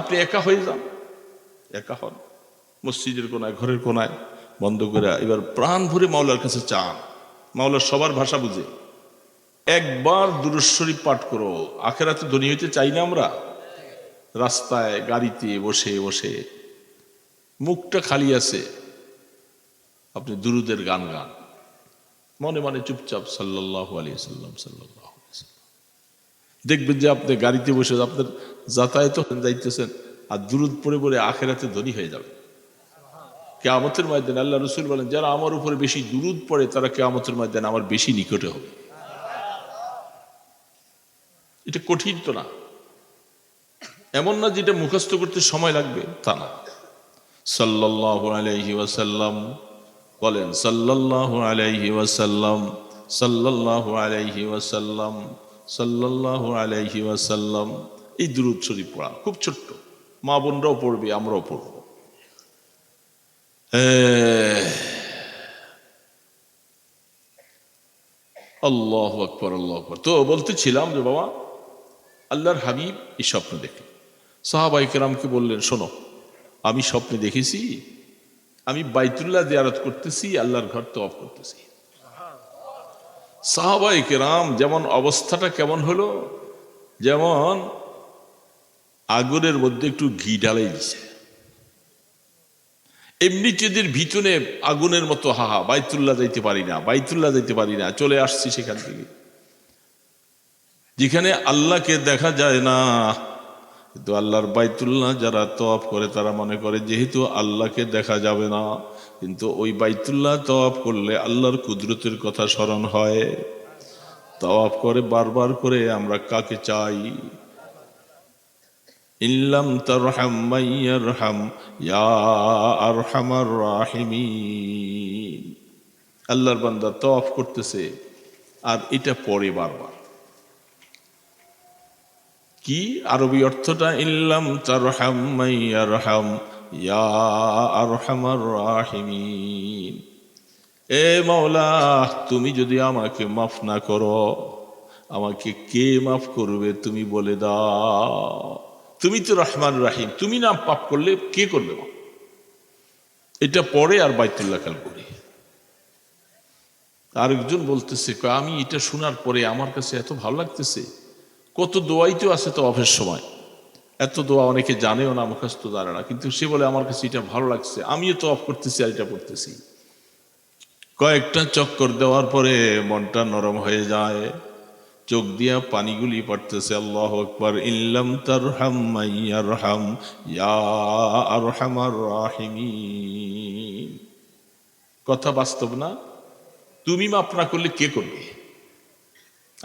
আপনি একা হয়ে যান, একা হন মসজিদের কোনায়, ঘরের কোনায় বন্ধ করে এবার প্রাণ ভরে মাওলার কাছে চান। মাওলার সবার ভাষা বুঝে। একবার দুরূদ শরীফ পাঠ করো, আখেরাতে ধনী হইতে চাই না আমরা? রাস্তায় গাড়িতে বসে বসে মুখটা খালি আছে, আপনি দুরুদের গান গান, মনে মনে চুপচাপ সাল্লাল্লাহু আলাইহি সাল্লাম সাল্লাল্লাহু আলাইহি সাল্লাম। দেখবেন যে আপনি গাড়িতে বসে আপনার যাতায়াত যাইতেছেন আর দুরুদ পড়ে পড়ে আখেরাতে ধনী হয়ে যাবে। কিয়ামতের ময়দানে আল্লাহ রাসূল বলেন, যারা আমার উপরে বেশি দুরুদ পড়ে তারা কিয়ামতের ময়দানে আমার বেশি নিকটে হবে। এটা কঠিন তো না, এমন না যেটা মুখস্থ করতে সময় লাগবে, তা না। সাল্লাল্লাহু আলাইহি ওয়াসাল্লাম বলেন, সাল্লাল্লাহু আলাইহি ওয়াসাল্লাম, সাল্লাল্লাহু আলাইহি ওয়াসাল্লাম, সাল্লাল্লাহু আলাইহি ওয়াসাল্লাম। এই দুরূদ শরীফ পড়া খুব ছোট্ট, মা বোনরাও পড়বে, আমরাও পড়ব। আল্লাহু আকবার, আল্লাহু আকবার। তো বলতেছিলাম যে বাবা, আল্লাহর হাবিব এই স্বপ্ন দেখলেন, সাহাবায়ে কেরামকে বললেন, শোনো, আমি স্বপ্নে দেখেছি আমি বাইতুল্লাহ জিয়ারত করতেছি, আল্লাহর ঘর তওয়াফ করতেছি। সাহাবায়ে কেরাম যেমন অবস্থাটা কেমন হলো, যেমন আগুনের মধ্যে একটু ঘি ঢালাই দিছে, এমনি চেদের ভিতরে আগুনের মতো, হাহা বাইতুল্লাহ যাইতে পারি না, বাইতুল্লাহ যাইতে পারি না, চলে আসছি সেখান থেকে, যেখানে আল্লাহকে দেখা যায় না। কিন্তু আল্লাহর বাইতুল্লাহ যারা তওয়াফ করে তারা মনে করে যেহেতু আল্লাহকে দেখা যাবে না, কিন্তু ওই বাইতুল্লাহ তওয়াফ করলে আল্লাহর কুদরতের কথা স্মরণ হয়। তওয়াফ করে বারবার করে আমরা কাকে চাই? ইল্লাম তারহাম মাইয়ারহাম ইয়া আরহামার রাহিমিন। আল্লাহর বান্দা তওয়াফ করতেছে আর এটা পড়ে বারবার। কি আরবি অর্থটা? ইল্লাম তারহাম মাইয়ারহাম ইয়া আরহামার রাহিমিন। এ মাওলা, তুমি যদি আমাকে মাফ না করো, আমাকে কে মাফ করবে তুমি বলে দাও। তুমি তো রহমান রাহিম, তুমি না পাপ করলে কে করবে? এটা পড়ে আর বাইতুল্লাহ খেয়াল করি। আরেকজন বলতেছে, আমি এটা শোনার পরে আমার কাছে এত ভালো লাগতেছে, কত দোয়াই তো আছে তওয়াফের সময়, এত দোয়া অনেকে জানেও না, মুখস্থ জানে না, কিন্তু সে বলে আমার কাছে এটা ভালো লাগছে, আমিও তওয়াফ করতেছি আর এটা পড়তেছি। কয়েকটা চক্কর দেওয়ার পরে মনটা নরম হয়ে যায়, চোখ দিয়া পানিগুলি পড়তেছে, আল্লাহু আকবার। ইল্লাম তারহাম মাইয়ারহাম ইয়া আরহামার রাহিমিন। কথা বাস্তব না? তুমি মাফ না করলে কে করবে?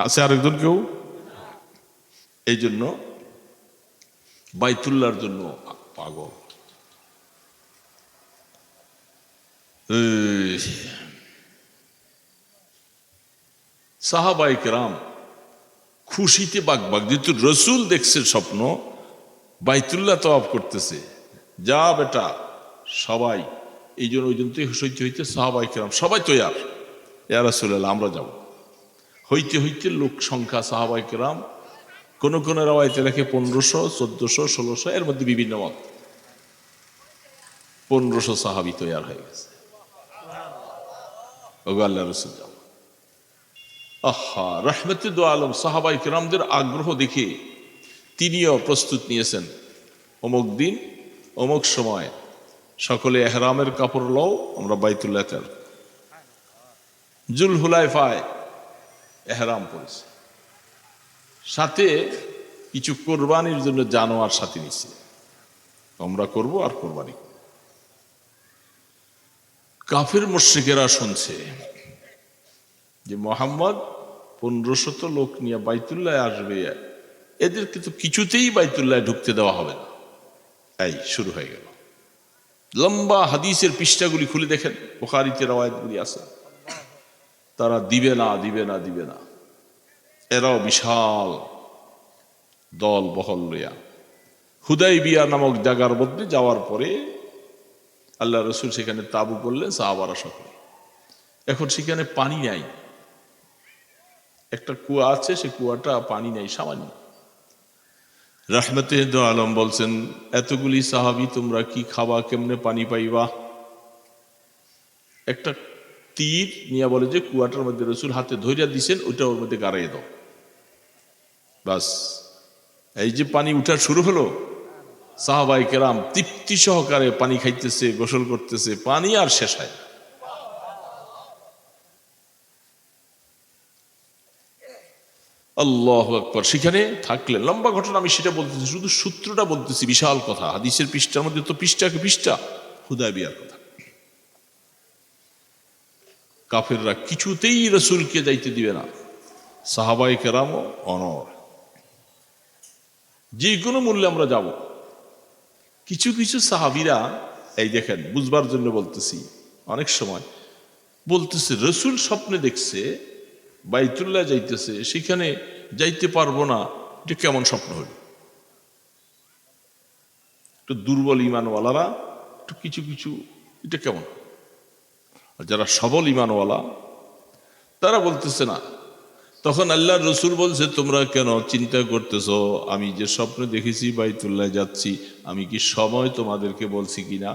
আছে আরেকজন কেউ? এই জন্য বাইতুল্লাহর জন্য পাগল। সাহাবায়ে কেরাম খুশিতে বাগবাগ, যেহেতু রসুল দেখছে স্বপ্ন বাইতুল্লাহ তওয়াফ করতেছে, যা বেটা সবাই, এই জন্য ওই জন্য হইতে হইতে সাহাবায়ে কেরাম সবাই তৈয়ার, ইয়া রাসূলুল্লাহ আমরা যাব। হইতে হইতে লোক সংখ্যা সাহাবায়ে কেরাম, কোন কোন রাওয়ায়াতে লেখে 1500, 1400, 1600, এর মধ্যে বিভিন্ন মত, 1500 সাহাবী তৈয়ার হয়ে গেছে। ওগো আল্লাহর রাসূল যাব। আহা, রাহমাতে দু আলম সাহাবায়ে কেরামদের আগ্রহ দেখে তিনিও প্রস্তুত নিয়েছেন, অমুক দিন অমুক সময় সকলে এহরামের কাপড় লও, আমরা বাইতুল্লাহ তেল জুল হুলাইফায় এহরাম পড়েছে, সাথে কিছু কোরবানির জন্য জানোয়ার সাথে নিচ্ছে, আমরা করব আর কোরবানি করব। কাফের মুশরিকেরা শুনছে যে মোহাম্মদ 1500 লোক নিয়ে বাইতুল্লাহ আসবে, এদেরকে তো কিছুতেই বাইতুল্লাহ ঢুকতে দেওয়া হবে না। এই শুরু হয়ে গেল। লম্বা হাদিসের পৃষ্ঠাগুলি খুলে দেখেন, বুখারীতে রওয়ায়াতগুলি আছে, তারা দিবে না, দিবে না, দিবে না। এরাও বিশাল দল বহল লইয়া হুদাইবিয়া নামক জায়গার মধ্যে যাওয়ার পরে আল্লাহ রসুল সেখানে তাবু করলেন, সাহাবারা সকলে। এখন সেখানে পানি নাই, একটা কুয়া আছে, সে কুয়াটা পানি নাই সামান্য। রাহমাতে দো আলম বলছেন, এতগুলি সাহাবী তোমরা কি খাবা, কেমনে পানি পাইবা? একটা তীর নিয়ে বলে যে কুয়াটার মধ্যে রসুল হাতে ধৈর্য দিছেন, ওইটা ওর মধ্যে গাড়াই দাও, বাস। এই যে পানি উঠা শুরু হলো, সাহাবায়ে কেরাম তৃপ্তি সহকারে পানি খাইতেছে, গোসল করতেছে, পানি আর শেষ হয়। আল্লাহু আকবার। সেখানে থাকলে লম্বা ঘটনা, আমি সেটা বলতেছি, শুধু সূত্রটা বলতেছি, বিশাল কথা। হাদিসের পৃষ্ঠার মধ্যে তো পৃষ্ঠাকে পৃষ্ঠা। হুদায়বিয়ার কথা, কাফেররা কিছুতেই রসুলকে যাইতে দিবে না, সাহাবায়ে কেরামও অনর, যে কোনো মূল্যে আমরা যাব। কিছু কিছু সাহাবীরা, এই দেখেন বুঝবার জন্য বলতেছি, অনেক সময় বলতেছে রসুল স্বপ্নে দেখছে বাইতুল্লাহ যাইতেছে, সেখানে যাইতে পারবো না, এটা কেমন স্বপ্ন হল? একটু দুর্বল ইমানওয়ালারা একটু কিছু কিছু, এটা কেমন? আর যারা সবল ইমানওয়ালা তারা বলতেছে না। তখন আল্লাহর রসুল বলছে, তোমরা কেন চিন্তা করতেছো? আমি যে স্বপ্ন দেখেছি বাইতুল্লাহ যাচ্ছি, আমি কি সময় তোমাদেরকে বলছি কিনা?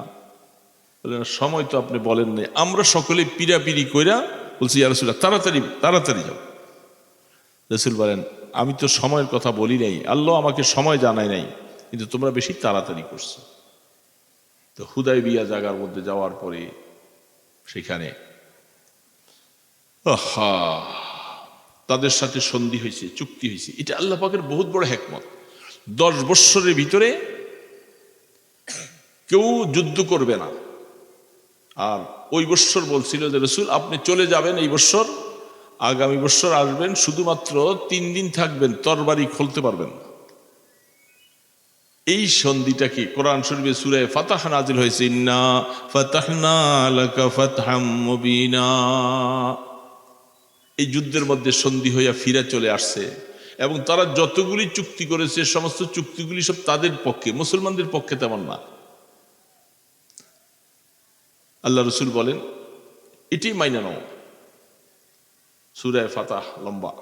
বলেন সময় তো আপনি বলেন নাই। আমরা সকলে পিরাপিরি কইরা বলছি, ইয়া রাসূলুল্লাহ তাড়াতাড়ি তাড়াতাড়ি যাও। রসুল বলেন, আমি তো সময়ের কথা বলি নাই, আল্লাহ আমাকে সময় জানায় নাই, কিন্তু তোমরা বেশি তাড়াতাড়ি করছো। তো হুদায়বিয়া জায়গার মধ্যে যাওয়ার পরে সেখানে তাদের সাথে সন্ধি হয়েছে, চুক্তি হয়েছে। এটা আল্লাহ পাকের বহুত বড় হিকমত। 10 বৎসরের ভিতরে কেউ যুদ্ধ করবে না। আর ওই বৎসর বলছিল যে রসুল আপনি চলে যাবেন এই বৎসর, আগামী বৎসর আসবেন, শুধুমাত্র 3 দিন থাকবেন, তরবারি খুলতে পারবেন না। এই সন্ধিটা কি কোরআন শরীফে সূরা ফাতাহ নাজিল হয়েছে, ইন্না ফাতাহনা লাকা ফাতহাম মুবিনা। এই যুদ্ধের মধ্যে সন্ধি হইয়া ফিরে চলে আসছে, এবং তারা যতগুলি চুক্তি করেছে সমস্ত চুক্তিগুলি সব তাদের পক্ষে, মুসলমানদের পক্ষে তেমন না। আল্লাহ রসুল বলেন এটি মাইনা নাও। সূরা ফাতাহ লম্বা।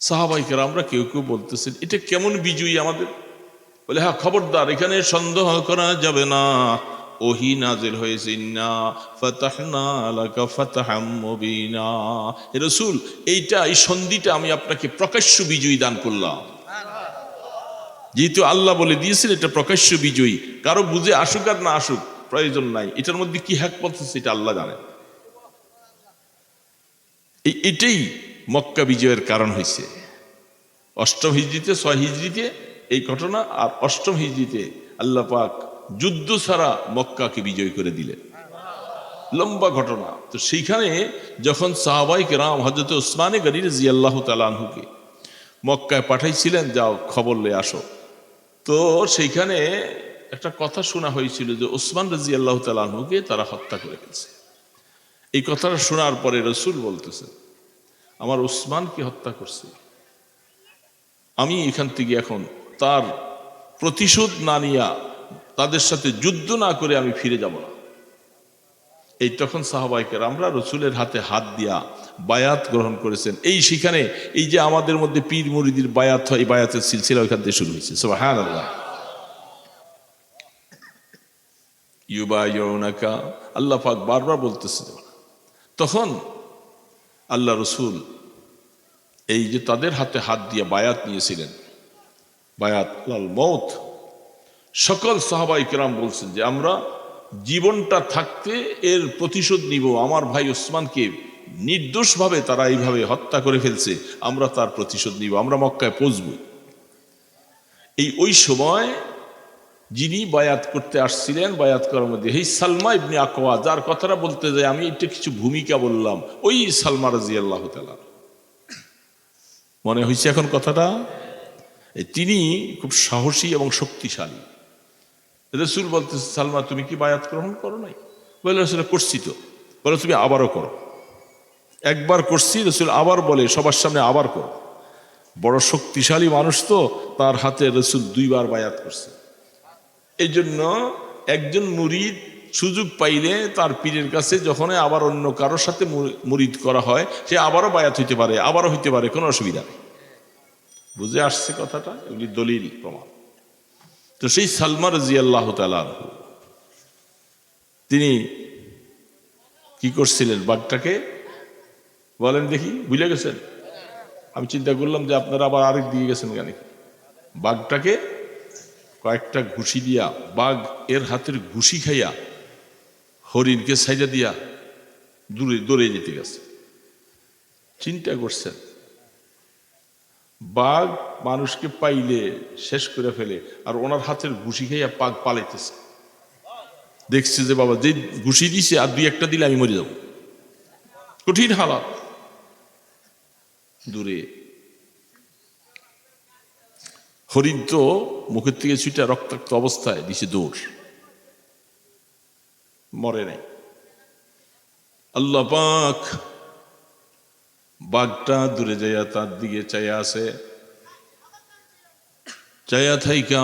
সাহাবায়ে কেরামরা কেউ কেউ বলতেছেন, এটা কেমন বিজয়ী আমাদের? বলে হ্যাঁ খবরদার, এখানে সন্দেহ করা যাবে না। ওহী নাজিল হয়েছে, ইন্না ফাতাহনা লাকা ফাতহাম মুবিনা। হে রাসূল, এইটা, এই সন্ধিটা আমি আপনাকে প্রকাশ্য বিজয়ী দান করলাম। যেহেতু আল্লাহ বলে দিয়েছেন এটা প্রকাশ্য বিজয়ী, কারো বুঝে আসুক আর না আসুক প্রয়োজন নাই। এটার মধ্যে কি হিকমত আছে এটা আল্লাহ জানেন। এটাই মক্কা বিজয়ের কারণ হয়েছে। 8ম হিজরিতে, 6 হিজরিতে এই ঘটনা, আর 8ম হিজরিতে আল্লাহ পাক যুদ্ধ ছাড়া মক্কাকে বিজয় করে দিলেন। লম্বা ঘটনা। তো সেইখানে যখন সাহাবায়ে কেরাম হযরত উসমানে গনি রাদিয়াল্লাহু তাআলা আনহুকে মক্কায় পাঠাইছিলেন, যাও খবর লয়ে আসো, তো সেইখানে একটা কথা শোনা হয়েছিল যে উসমান রাদিয়াল্লাহু তাআলা আনহুকে তারা হত্যা করে ফেলছে। এই কথাটা শোনার পরে রসুল বলতেছেন, আমার উসমানকে হত্যা করছে, আমি এখান থেকে এখন তার প্রতিশোধ না নিয়া, তাদের সাথে যুদ্ধ না করে আমি ফিরে যাব না। এই তখন সাহাবায়ে কেরামরা রসুলের হাতে হাত দিয়া বায়াত গ্রহণ করেছেন। এই সেখানে এই যে আমাদের মধ্যে পীর মুরিদির বায়াত হয়, এই বায়াতের সিলসিলা ওইখান থেকে শুরু হয়েছে। সুবহানাল্লাহ। ইউবাইউনাকা, আল্লাহ পাক বারবার বলতেছে। তখন আল্লাহ রসুল এই যে তাদের হাতে হাত দিয়ে বায়াত নিয়েছিলেন, বায়াত লাল মৌত, সকল সাহাবায়ে কেরাম বলছেন যে আমরা জীবনটা থাকতে এর প্রতিশোধ নিব। আমার ভাই ওসমানকে নির্দোষভাবে তারা এইভাবে হত্যা করে ফেলছে, আমরা তার প্রতিশোধ নিব, আমরা মক্কায় পৌঁছব। ওই সময় যিনি বায়াত করতে আসছিলেন, বায়াত করার মধ্যে এই সালমা ইবনে আকওয়া, যার কথাটা বলতে যায় আমি একটু কিছু ভূমিকা বললাম, ওই সালমা রাদিয়াল্লাহু তাআলা, মনে হয়েছে এখন কথাটা? তিনি খুব সাহসী এবং শক্তিশালী। রসুল বলতেছে, সালমা তুমি কি বায়াত গ্রহণ করো নাই? বলে রসুল করছি তো। বলে তুমি আবারও করো। একবার করছি, রসুল আবার বলে সবার সামনে আবার করো। বড় শক্তিশালী মানুষ তো, তার হাতে রসুল 2 বার বায়াত করছে। এই জন্য একজন মুরিদ সুযোগ পাইলে তার পীরের কাছে যখন আবার অন্য কারোর সাথে মুরিদ করা হয়, সে আবারও বায়াত হইতে পারে, আবারও হইতে পারে, কোনো অসুবিধা নেই। বুঝে আসছে কথাটা? এগুলি দলিল প্রমাণ। তো সেই সালমা রাদিয়াল্লাহু তাআলা আনহু তিনি কি করছিলেন? বাঘটাকে বলেন দেখি, ভুলে গেছেন? আমি চিন্তা করলাম যে আপনারা আবার আরেক দিয়ে গেছেন কেন। বাঘটাকে কয়েকটা ঘুষি দিয়া, বাঘ এর হাতের ঘুষি খাইয়া হরিণকে সাইজা দিয়া দূরে দৌড়ে যেতে গেছে। চিন্তা করছেন, বাঘ মানুষকে পাইলে শেষ করে ফেলে, আর ওনার হাতের ঘুষি খাইয়া বাঘ পালাইতেছে। দেখছে যে বাবা যে ঘুষি দিছে আর দুই একটা দিলে আমি মরে যাব, কঠিন হালাত। দূরে হরিণ তো মুখের থেকে ছুটে রক্তাক্ত অবস্থায় দিছে দৌড়, মরে নাই। আল্লাহ পাক বাঘটা দূরে যাইয়া তার দিকে চাইয়া আছে, চাইয়া থাইকা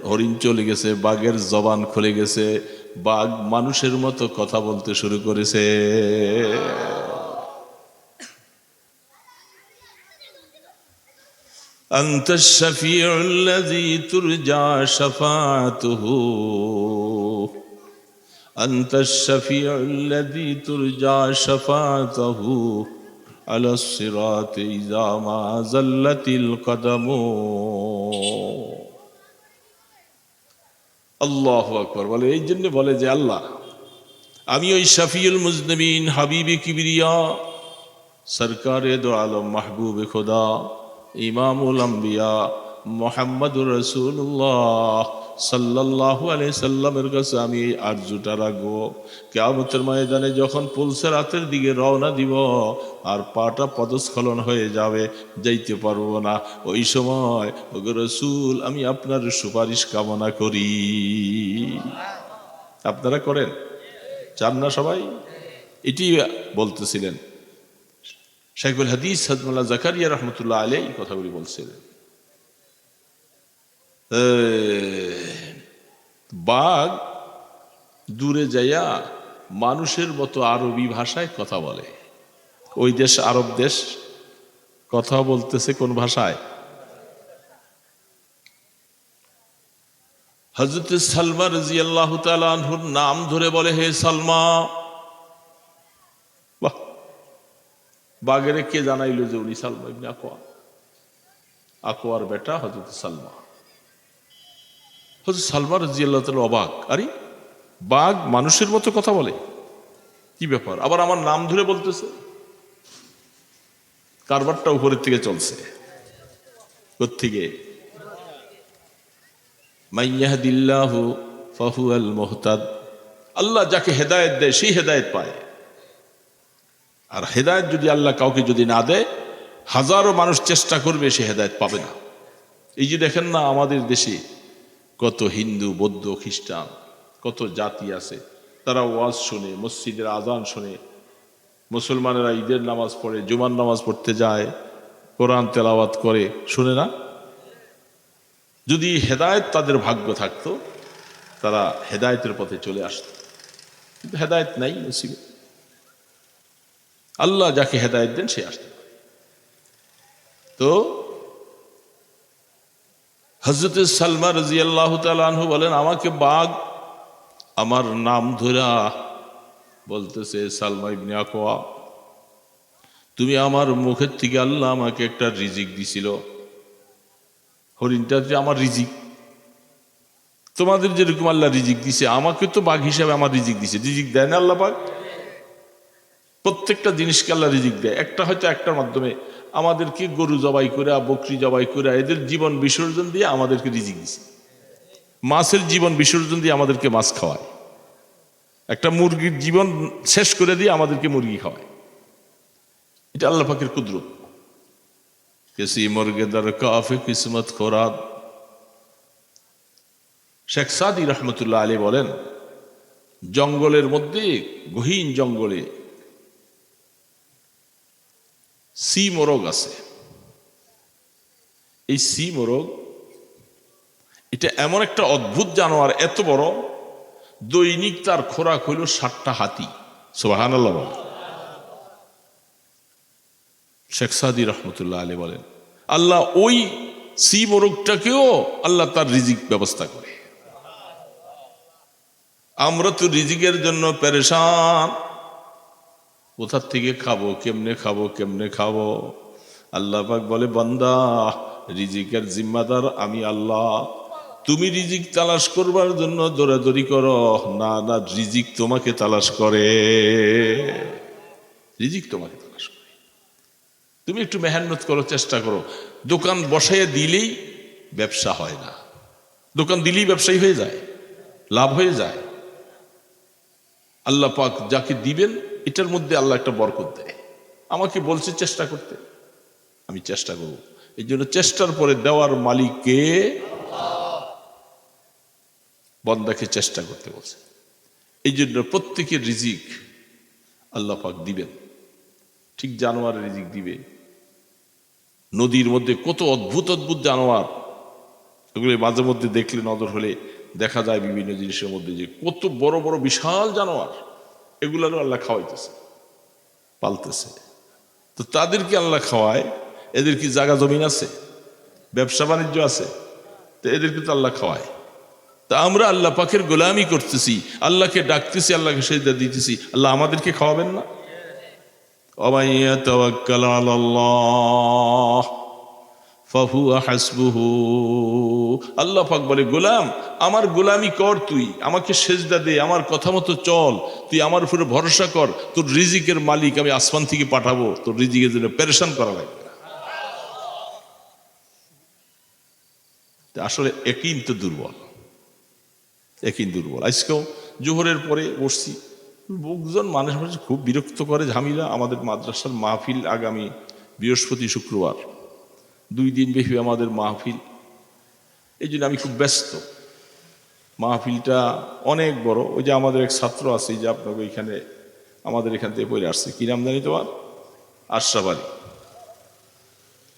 হরিণ চলে গেছে, বাঘের জবান খুলে গেছে, বাঘ মানুষের মতো কথা বলতে শুরু করেছে। أنت الشفيع الذي ترجى شفاعته أنت الشفيع الذي ترجى شفاعته على الصراط إذا ما زلت القدم আল্লাহু আকবার। বলে এই জন্য বলে যে আল্লাহ আমি ওই শফিউল মুজনিবিন হাবিবে কিবরিয়া সরকারে দো আলম মাহবুবে খোদা ইমামুল আম্বিয়া মুহাম্মদুর রাসূলুল্লাহ সাল্লাল্লাহু আলাইহি সাল্লামের কাছে আমি এই আরজুটা রাখবো, কিয়ামতের ময়দানে যখন পুলসিরাতের দিকে রওনা দিব আর পাটা পদস্খলন হয়ে যাবে, যাইতে পারবো না, ওই সময় ওগো রাসূল আমি আপনার সুপারিশ কামনা করি। আপনারা করেন? চান না সবাই? এটি বলতেছিলেন শাইখুল হাদিস হযরত মাওলানা জাকারিয়া রাহমাতুল্লাহ আলাইহি এই কথাগুলি বলছিলেন। বাঘ দূরে যাইয়া মানুষের মতো আরবি ভাষায় কথা বলে। ওই দেশ আরব দেশ, কথা বলতেছে কোন ভাষায়? হযরত সালমা রাদিয়াল্লাহু তাআলা আনহুর নাম ধরে বলে, হে সালমা। বাহ, বাঘের কে জানাইলো যে উনি সালমা ইবনে আকওয়া, আকওয়ার বেটা হযরত সালমা। হযরত সালমা রাদিয়াল্লাহু তাআলা অবাক, আরে বাঘ মানুষের মতো কথা বলে, কি ব্যাপার? আবার আমার নাম ধরে বলতেছে। কারবারটা উপরের থেকে চলছে। কোত্থেকে? মাইয়াহদিল্লাহু ফাহুয়াল মুহতাদ। আল্লাহ যাকে হেদায়েত দেয় সেই হেদায়েত পায়, আর হেদায়েত যদি আল্লাহ কাউকে যদি না দেয়, হাজারো মানুষ চেষ্টা করবে, সে হেদায়েত পাবে না। এই যে দেখেন না আমাদের দেশে কত হিন্দু, বৌদ্ধ, খ্রিস্টান, কত জাতি আছে, তারা ওয়াজ শুনে, মসজিদের আজান শুনে, মুসলমানেরা ঈদের নামাজ পড়ে, জুমার নামাজ পড়তে যায়, কোরআন তেলাওয়াত করে, শুনে না? যদি হেদায়েত তাদের ভাগ্য থাকতো তারা হেদায়েতের পথে চলে আসতো, কিন্তু হেদায়েত নাই নসিবে। আল্লাহ যাকে হেদায়েত দেন সে আসতে পারে। তো হযরত সালমা রাদিয়াল্লাহু তাআলা আনহু বলেন, আমাকে বাঘ আমার নাম ধরে বলতেছে, সালমা ইবনে আকওয়া, তুমি আমার মুখের থেকে আল্লাহ আমাকে একটা রিজিক দিছিল, হরিণটা যে আমার রিজিক। তোমাদের যেরকম আল্লাহ রিজিক দিছে, আমাকে তো বাঘ হিসাবে আমার রিজিক দিছে। রিজিক দেয় না আল্লাহ পাক? প্রত্যেকটা জিনিসকে আল্লাহ রিজিক দেয়। একটা হয়তো একটার মাধ্যমে আমাদেরকে গরু জবাই করে, বকরি জবাই করে, এদের জীবন বিসর্জন দিয়ে আমাদেরকে রিজিক দিছে। মাছের জীবন বিসর্জন দিয়ে আমাদেরকে মাছ খাওয়ায়, একটা মুরগির জীবন শেষ করে দিয়ে আমাদেরকে মুরগি খাওয়ায়। এটা আল্লাহ পাকের কুদরত। কিসি মুরগে দর কাফে কিসমত খোরাদ। শেখ সাদি রহমতুল্লাহ আলী বলেন, জঙ্গলের মধ্যে, গহীন জঙ্গলে সি মোরগ আছে। এই সি মোরগ এটা এমন একটা অদ্ভুত জানোয়ার, এত বড়, দৈনিক তার খোরাক হইল 60টা হাতি। সুবহানাল্লাহ। শেখ সাদি রহমতুল্লাহ আলী বলেন, আল্লাহ ওই সি মোরগটাকেও আল্লাহ তার রিজিক ব্যবস্থা করে। আমরা তো রিজিকের জন্য পেরেশান, কোথার থেকে খাবো, কেমনে খাবো, কেমনে খাবো। আল্লাহ পাক বলে, বান্দা রিজিকের জিম্মাদার আমি আল্লাহ। তুমি রিজিক তালাশ করবার জন্য দৌড়াদৌড়ি করো না, না রিজিক তোমাকে তালাশ করে। রিজিক তোমাকে তালাশ করে। তুমি একটু মেহনত করো, চেষ্টা করো। দোকান বসাইয়া দিলেই ব্যবসা হয় না, দোকান দিলেই ব্যবসায়ী হয়ে যায়, লাভ হয়ে যায়। আল্লাহ পাক যাকে দিবেন এটার মধ্যে আল্লাহ একটা বরকত দেয়। আমাকে বলছে চেষ্টা করতে, আমি চেষ্টা করব। এই জন্য চেষ্টার পরে দেওয়ার মালিককে, বান্দাকে চেষ্টা করতে বলছে। এই জন্য প্রত্যেকের রিজিক আল্লাহ পাক দিবেন। ঠিক জানোয়ারের রিজিক দিবে। নদীর মধ্যে কত অদ্ভুত অদ্ভুত জানোয়ার, এগুলো মাঝে মধ্যে দেখলে, নজর হলে দেখা যায় বিভিন্ন জিনিসের মধ্যে যে কত বড় বড় বিশাল জানোয়ার, এগুলারও আল্লাহ খাওয়াইতেছে, পালতেছে। তো তাদেরকে আল্লাহ খাওয়ায়। এদের কি জায়গা জমিন আছে, ব্যবসা বাণিজ্য আছে? তো এদেরকে তো আল্লাহ খাওয়ায়। তা আমরা আল্লাহ পাকের গোলামি করতেছি, আল্লাহকে ডাকতেছি, আল্লাহকে সেজদা দিতেছি, আল্লাহ আমাদেরকে খাওয়াবেন না? ওয়া ইয়াতাওয়াক্কাল আলাল্লাহ ফাহুয়া হাসবুহু। আল্লাহ পাক বলে, গোলাম আমার গোলামি কর, তুই আমাকে সেজদা দে, আমার কথা মতো চল, তুই আমার উপরে ভরসা কর, তোর রিজিকের মালিক আমি আসমান থেকে পাঠাবো, তোর রিজিকের জন্য পেরেশান করা লাগবে না। আসলে একই তো দুর্বল, একই দুর্বল। আজকেও জোহরের পরে বসছি, লোকজন মানুষ খুব বিরক্ত করে, ঝামেলা। আমাদের মাদ্রাসার মাহফিল আগামী বৃহস্পতি শুক্রবার 2 দিন ব্যাপী আমাদের মাহফিল। এই জন্য আমি খুব ব্যস্ত। মাহফিলটা অনেক বড়। ওই যে আমাদের এক ছাত্র আছে, যে আপনাকে এখানে আমাদের এখান থেকে পড়ে আসছে, কি নাম জানি তোমার? আশরাফ আলী।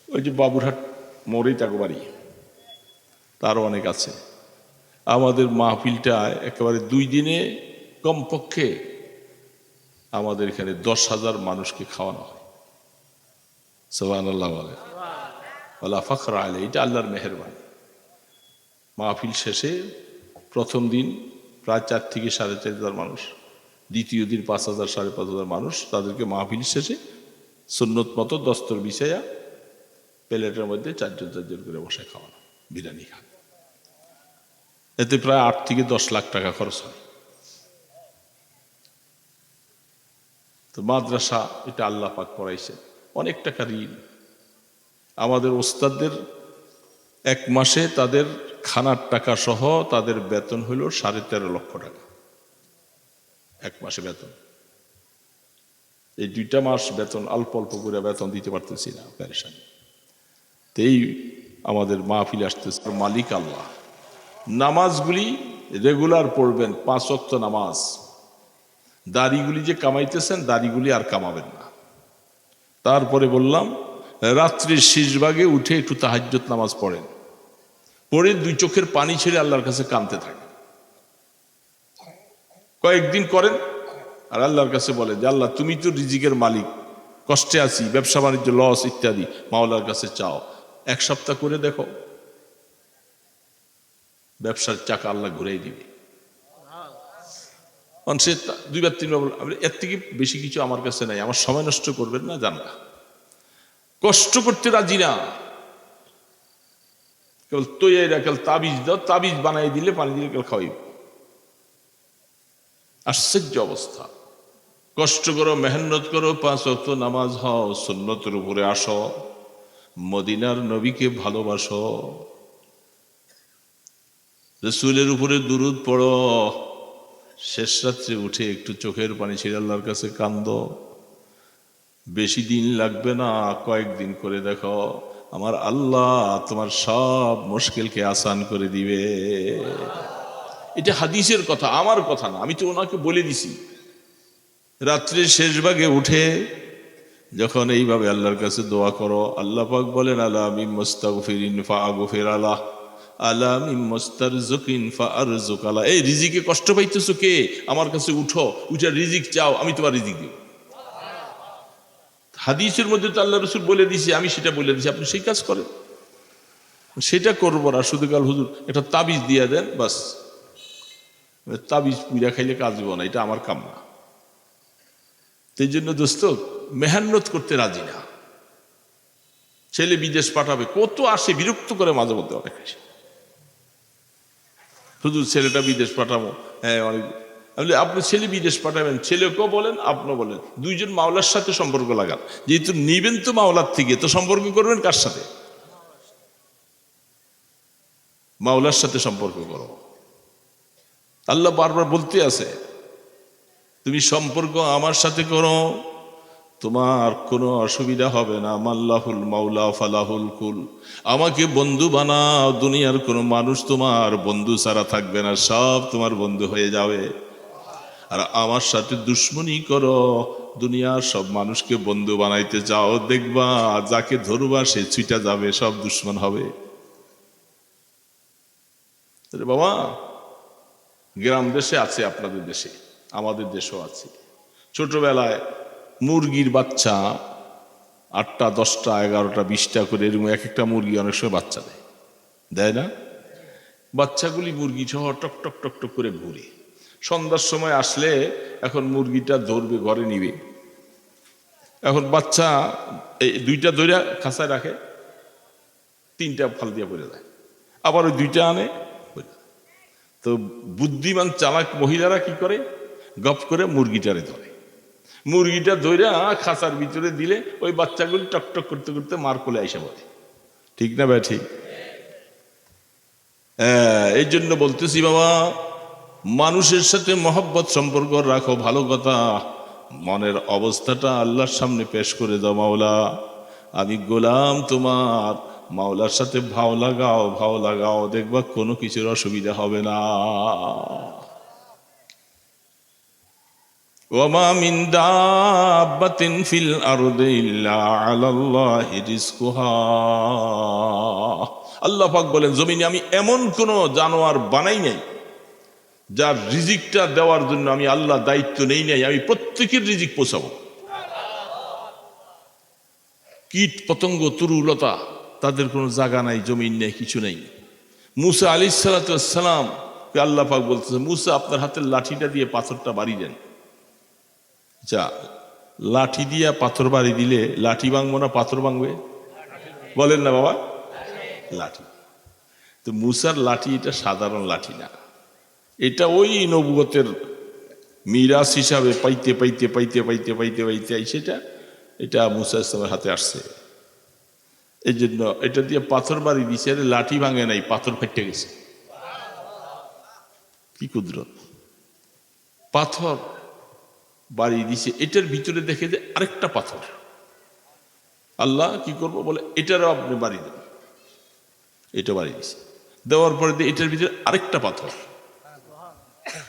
ওই যে বাবুরহাট মোড়েই তাকে বাড়ি, তারও অনেক আছে। আমাদের মাহফিলটা একেবারে 2 দিনে কমপক্ষে আমাদের এখানে 10,000 মানুষকে খাওয়ানো হয়। সুবহানাল্লাহ বলে, ওয়ালা ফাখরা আলাইহি। এটা আল্লাহর মেহেরবানি। মাহফিল শেষে প্রথম দিন প্রায় 4 থেকে 4,500 মানুষ, দ্বিতীয় দিন 5,000 5,500 মানুষ। তাদেরকে মাহফিল শেষে সুন্নত মতো দস্তর বিছাইয়া প্লেটের মধ্যে 4 জন 4 জন করে বসে খাওয়ানো, বিরিয়ানি খান। এতে প্রায় 8 থেকে 10 লাখ টাকা খরচ হয়। তো মাদ্রাসা এটা আল্লাহ পাক পড়াইছে, অনেক টাকা ঋণ। আমাদের ওস্তাদদের 1 মাসে তাদের খানার টাকা সহ তাদের বেতন হইল 13.5 লক্ষ টাকা। 1 মাসে বেতন। এই 2টা মাস বেতন অল্প অল্প করে বেতন দিতে পারতেছি না, পেরেশান। এই আমাদের মাহফিল আসতেছে, মালিক আল্লাহ। নামাজগুলি রেগুলার পড়বেন, 5 ওয়াক্ত নামাজ। দাড়িগুলি যে কামাইতেছেন, দাড়িগুলি আর কামাবেন না। তারপরে বললাম, রাত্রির শেষ ভাগে উঠে একটু তাহাজ্জুদ নামাজ পড়েন, পড়ে 2 চোখের পানি ছেড়ে আল্লাহর কাছে কাঁদতে থাকেন। কয়েকদিন করেন আর আল্লাহর কাছে বলে যে, আল্লাহ তুমি তো রিজিকের মালিক, কষ্টে আছি, ব্যবসা বাণিজ্য লস ইত্যাদি, মাওলার কাছে চাও। 1 সপ্তাহ করে দেখো, ব্যবসার চাকা আল্লাহ ঘুরাই দিবে। সে 2বার 3বার বলে, এর থেকে বেশি কিছু আমার কাছে নাই, আমার সময় নষ্ট করবেন না, জান না, কষ্ট করতে রাজি না। কেবল তৈরি কেবল তাবিজ দাও, তাবিজ বানাই দিলে, পানি দিলে কেবল খাওয়াইব। আশ্চর্য অবস্থা। কষ্ট করো, মেহনত করো, 5 ওয়াক্ত নামাজ হও, সুন্নতের উপরে আসো, মদিনার নবীকে ভালোবাসো, রাসূলের উপরে দুরূদ পড়ো, শেষ রাত্রে উঠে একটু চোখের পানি ছেড়ে আল্লাহর কাছে কান্দো। বেশি দিন লাগবে না, কয়েকদিন করে দেখো, আমার আল্লাহ তোমার সব মুশকিলকে আসান করে দিবে। এটা হাদিসের কথা, আমার কথা না, আমি তো ওনাকে বলে দিছি। রাত্রির শেষ ভাগে উঠে যখন এইভাবে আল্লাহর কাছে দোয়া করো, আল্লাহ পাক বলেন, আলা মিন মুস্তাগফিরিন ফাআগফির আলাহ, আলা মিন মুস্তারযিকিন ফাআরযুক আলাহ। এই রিজিকে কষ্ট পাইতেছো কে? আমার কাছে উঠো, উঠে রিজিক চাও, আমি তোমার রিজিক দিব। হাদিসের মধ্যে তো আল্লাহ রসুল বলে দিয়েছে, আমি সেটা বলে দিয়েছি, আপনি সেই কাজ করেন। সেটা করবো না, শুধু কাল হুজুর একটা তাবিজ দিয়ে দেন, বাস তাবিজ পুজা খাইলে কাজ হবে না, এটা আমার কাম না। সেই জন্য দোস্ত মেহনত করতে রাজি না। ছেলে বিদেশ পাঠাবে, কত আসে, বিরক্ত করে মাঝে মধ্যে অনেক আসে, হুজুর ছেলেটা বিদেশ পাঠাবো। হ্যাঁ অনেক, আপনি ছেলে বিদেশ পাঠাবেন, ছেলেকেও বলেন আপনিও বলেন, দুইজন মাওলার সাথে সম্পর্ক লাগান। যেহেতু নিবেন তো মাওলার থেকে, তো সম্পর্ক করবেন কার সাথে? মাওলার সাথে সম্পর্ক করো। আল্লাহ বারবার বলতে আছে, তুমি সম্পর্ক আমার সাথে করো, তোমার কোনো অসুবিধা হবে না। মাল্লাহুল মাওলা ফালাহুল কুল, আমাকে বন্ধু বানাও, দুনিয়ার কোনো মানুষ তোমার বন্ধু ছাড়া থাকবে না, সব তোমার বন্ধু হয়ে যাবে। আর আমার সাথে দুশ্মনী করো, দুনিয়ার সব মানুষকে বন্ধু বানাইতে চাও, দেখবা যাকে ধরবা সে ছুটা যাবে, সব দুশ্মন হবে। বাবা গ্রাম দেশে আছে, আপনাদের দেশে, আমাদের দেশেও আছে, ছোটবেলায় মুরগির বাচ্চা 8টা 10টা 11টা 20টা করে এরকম এক একটা মুরগি অনেক সময় বাচ্চা দেয়, দেয় না? বাচ্চাগুলি মুরগি সহ টক টক টক টক করে ঘুরে, সন্ধ্যার সময় আসলে এখন মুরগিটা ধরবে, ঘরে নিবে। এখন বাচ্চা এই 2টা ধরে খাঁচায় রাখে, 3টা ফাল দিয়ে পড়ে যায়, আবার ওই 2টা আনে। তো বুদ্ধিমান চালাক মহিলারা কি করে, গপ করে মুরগিটারে ধরে, মুরগিটা ধরে খাঁচার ভিতরে দিলে ওই বাচ্চাগুলি টকটক করতে করতে মার কোলে আইসা বলে, ঠিক না ভাই? ঠিক। এই জন্য বলতেছি বাবা, মানুষের সাথে মহব্বত সম্পর্ক রাখো, ভালো কথা, মনের অবস্থাটা আল্লাহর সামনে পেশ করে দাও, মাওলা আমি গোলাম তোমার, মাওলার সাথে ভাও লাগাও, ভাও লাগাও, দেখবা কোনো কিছুর অসুবিধা হবে না। ওয়ামা মিন দাব্বাতিন ফিল আরদি ইল্লা আলাল্লাহি রিজকুহা, আল্লাহ পাক বলেন জমিনে আমি এমন কোন জানোয়ার বানাই নাই যার রিজিকটা দেওয়ার জন্য আমি আল্লাহ দায়িত্ব নেই নাই, আমি প্রত্যেকের রিজিক পৌঁছাবো। কীট পতঙ্গ তরুলতা তাদের কোনো জায়গা নাই, জমিন নেই, কিছু নেই। মুসা আলাইহিস সালাতু ওয়াস সালাম কে আল্লাহ পাক বলতেছে, মুসা আপনার হাতের লাঠিটা দিয়ে পাথরটা বাড়ি দেন। যা, লাঠি দিয়া পাথর বাড়ি দিলে লাঠি ভাঙবো না পাথর ভাঙবে? বলেন না বাবা? লাঠি তো মুসার লাঠি এটা সাধারণ লাঠি না, এটা ওই নবুয়তের মিরাস হিসাবে পাইতে পাইতে পাইতে পাইতে পাইতে পাইতে সেটা এটা মুসা ইসলামের হাতে আসছে। এই জন্য এটা দিয়ে পাথর বাড়ি দিছে, লাঠি ভাঙে নাই, পাথর ফেটে গেছে। কি কুদরত! পাথর বাড়ি দিছে, এটার ভিতরে দেখে যে আরেকটা পাথর। আল্লাহ কি করবো বলে, এটারও আপনি বাড়ি দেন। এটা বাড়ি দিছে, দেওয়ার পরে দিয়ে এটার ভিতরে আরেকটা পাথর।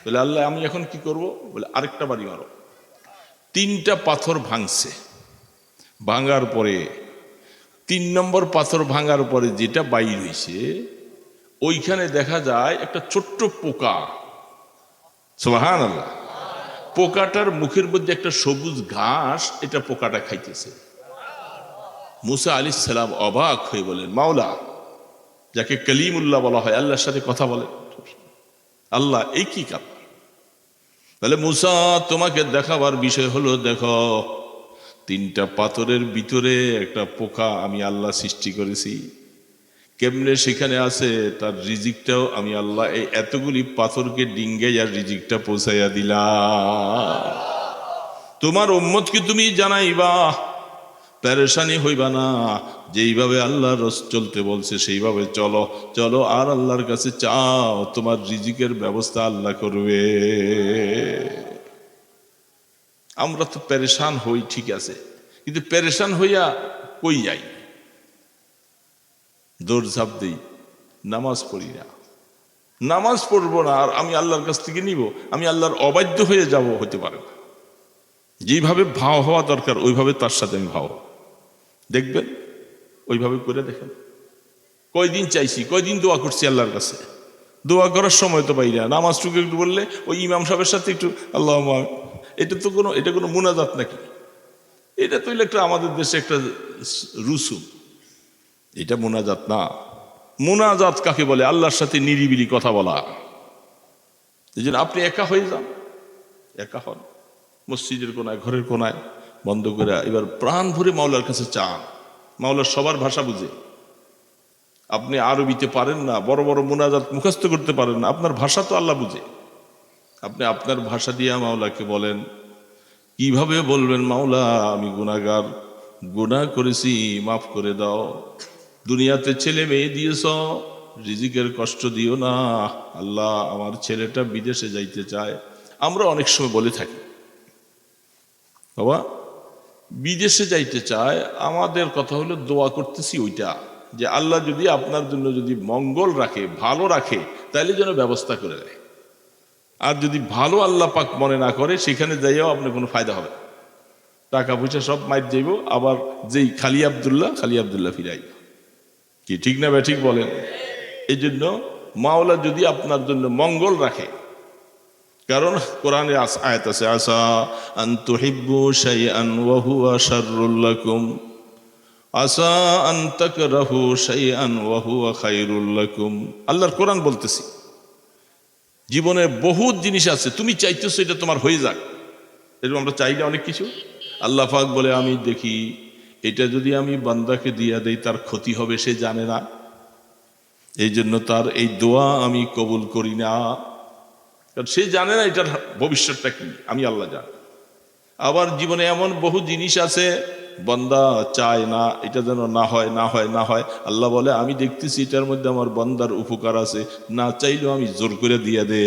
বলে আল্লাহ আমি এখন কি করব বলে, আরেকটা বাড়ি মারো। 3টা পাথর ভাঙছে, ভাঙার পরে 3 নম্বর পাথর ভাঙার পরে যেটা বাইর হয়েছে, ওইখানে দেখা যায় একটা ছোট্ট পোকা। সুবহানাল্লাহ। পোকাটার মুখের মধ্যে একটা সবুজ ঘাস, এটা পোকাটা খাইতেছে। মুসা আলাইহিস সালাম অবাক হয়ে বলেন, মাওলা যাকে কালিমুল্লাহ বলা হয়, আল্লাহর সাথে কথা বলে, আল্লাহ এই কি কাজ? তাহলে মুসা তোমাকে দেখাবার বিষয় হলো, দেখো 3টা পাথরের ভিতরে একটা পোকা আমি আল্লাহ সৃষ্টি করেছি, কেমনে সেখানে আছে তার রিজিকটাও আমি আল্লাহ এই এতগুলি পাথরকে ডিঙ্গে আর রিজিকটা পৌঁছাইয়া দিলাম। তোমার উম্মতকে তুমি জানাইবা, পেরেশানি হইবা না, যেইভাবে আল্লাহ রস চলতে বলছে সেইভাবে চলো, চলো আর আল্লাহর কাছে চাও, তোমার রিজিকের ব্যবস্থা আল্লাহ করবে। আমরা তো পেরেশান হই, ঠিক আছে, কিন্তু পেরেশান হইয়া কই যাই? দৌড়ঝাঁপ দিই, নামাজ পড়ি না। নামাজ পড়বো না আর আমি আল্লাহর কাছ থেকে নিব, আমি আল্লাহর অবাধ্য হয়ে যাব, হতে পারে না। যেইভাবে ভাও হওয়া দরকার ওইভাবে তার সাথে আমি ভাও, দেখবেন ওইভাবে করে দেখেন। কয়দিন চাইছি, কয়দিন দোয়া করছি আল্লাহর কাছে, দোয়া করার সময় তো পাই না। নামাজটুকু একটু বললে ওই ইমাম সাহেবের সাথে একটু আল্লাহ, এটা কোনো মুনাজাত নাকি? এটা তো একটা আমাদের দেশে একটা রুসুম। এটা মোনাজাত না। মোনাজাত কাকে বলে? আল্লাহর সাথে নিরিবিলি কথা বলা। এই জন্য আপনি একা হয়ে যান, একা হন, মসজিদের কোনায়, ঘরের কোনায় বন্ধ করে এবার প্রাণ ভরে মাওলার কাছে চান। মাওলার সবার ভাষা বুঝে। আপনি আরবিতে পারেন না, বড় বড় মোনাজাত মুখস্থ করতে পারেন না, আপনার ভাষা তো আল্লাহ বুঝে। আপনি আপনার ভাষা দিয়ে মাওলাকে বলেন। কিভাবে বলবেন? মাওলা, আমি গুনাহগার, গুনাহ করেছি, মাফ করে দাও। দুনিয়াতে ছেলে মেয়ে দিয়েছ, রিজিকের কষ্ট দিও না। আল্লাহ, আমার ছেলেটা বিদেশে যাইতে চায়। আমরা অনেক সময় বলে থাকি, বাবা বিদেশে যাইতে চায়, আমাদের কথা হলো দোয়া করতেছি ওইটা, যে আল্লাহ যদি আপনার জন্য যদি মঙ্গল রাখে, ভালো রাখে, তাইলে যেন ব্যবস্থা করে দেয়। আর যদি ভালো আল্লাহ পাক মনে না করে, সেখানে যাইও আপনার কোনো ফায়দা হবে না। টাকা পয়সা সব মাইর যাইব, আবার যেই খালি আবদুল্লাহ ফিরাই। কি ঠিক না? ঠিক বলেন। এই জন্য মাওলা যদি আপনার জন্য মঙ্গল রাখে, কারণ কোরআনে আয়াত আছে, আসা আন তুহিব্বু শাইআন ওয়া হুয়া শাররুল লাকুম, আসা আন তাকরাহু শাইআন ওয়া হুয়া খায়রুল লাকুম। আল্লাহর কোরআন বলতেছি, জীবনে বহুত জিনিস আছে, তুমি চাইতেছো এটা তোমার হয়ে যাক, এরকম আমরা চাই না অনেক কিছু। আল্লাহ পাক বলে, আমি দেখি এটা যদি আমি বান্দাকে দিয়া দেই, তার ক্ষতি হবে, সে জানে না, এই জন্য তার এই দোয়া আমি কবুল করি না। কারণ সে জানে না এটার ভবিষ্যৎটা কি, আমি আল্লাহ জানি। আবার জীবনে এমন বহু জিনিস আছে বান্দা চায় না, এটা যেন না হয়, না হয়, না হয়। আল্লাহ বলে, আমি দেখতেছি এটার মধ্যে আমার বান্দার উপকার আছে, না চাইলেও আমি জোর করে দিয়ে দে।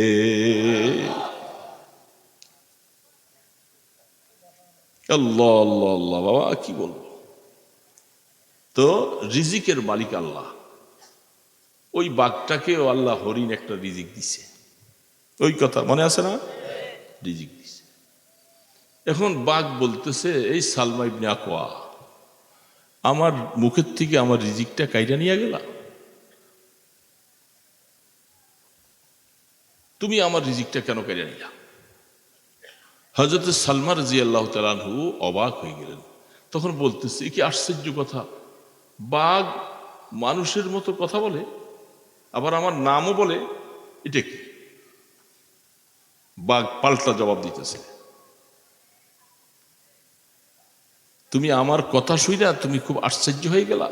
আল্লাহ আল্লাহ আল্লাহ, বাবা কি বলবো। তো রিজিকের মালিক আল্লাহ। ওই বাঘটাকেও আল্লাহ হরিণ একটা রিজিক দিছে, ওই কথা মনে আছে না? রিজিক দিছে। এখন বাঘ বলতেছে, এই সালমা ইবনে আকওয়া, আমার মুখের থেকে আমার রিজিকটা কাইরা নিয়ে গেলা, তুমি আমার রিজিকটা কেন কাইরা নিলা? হযরত সালমা রাদিয়াল্লাহু তাআলা আনহু অবাক হয়ে গেলেন। তখন বলতেছে, কি আশ্চর্য কথা, বাঘ মানুষের মতো কথা বলে, আবার আমার নামও বলে, এটা কি? বাঘ পাল্টা জবাব দিতেছে, তুমি আমার কথা শুইনা তুমি খুব আশ্চর্য হয়ে গেলা?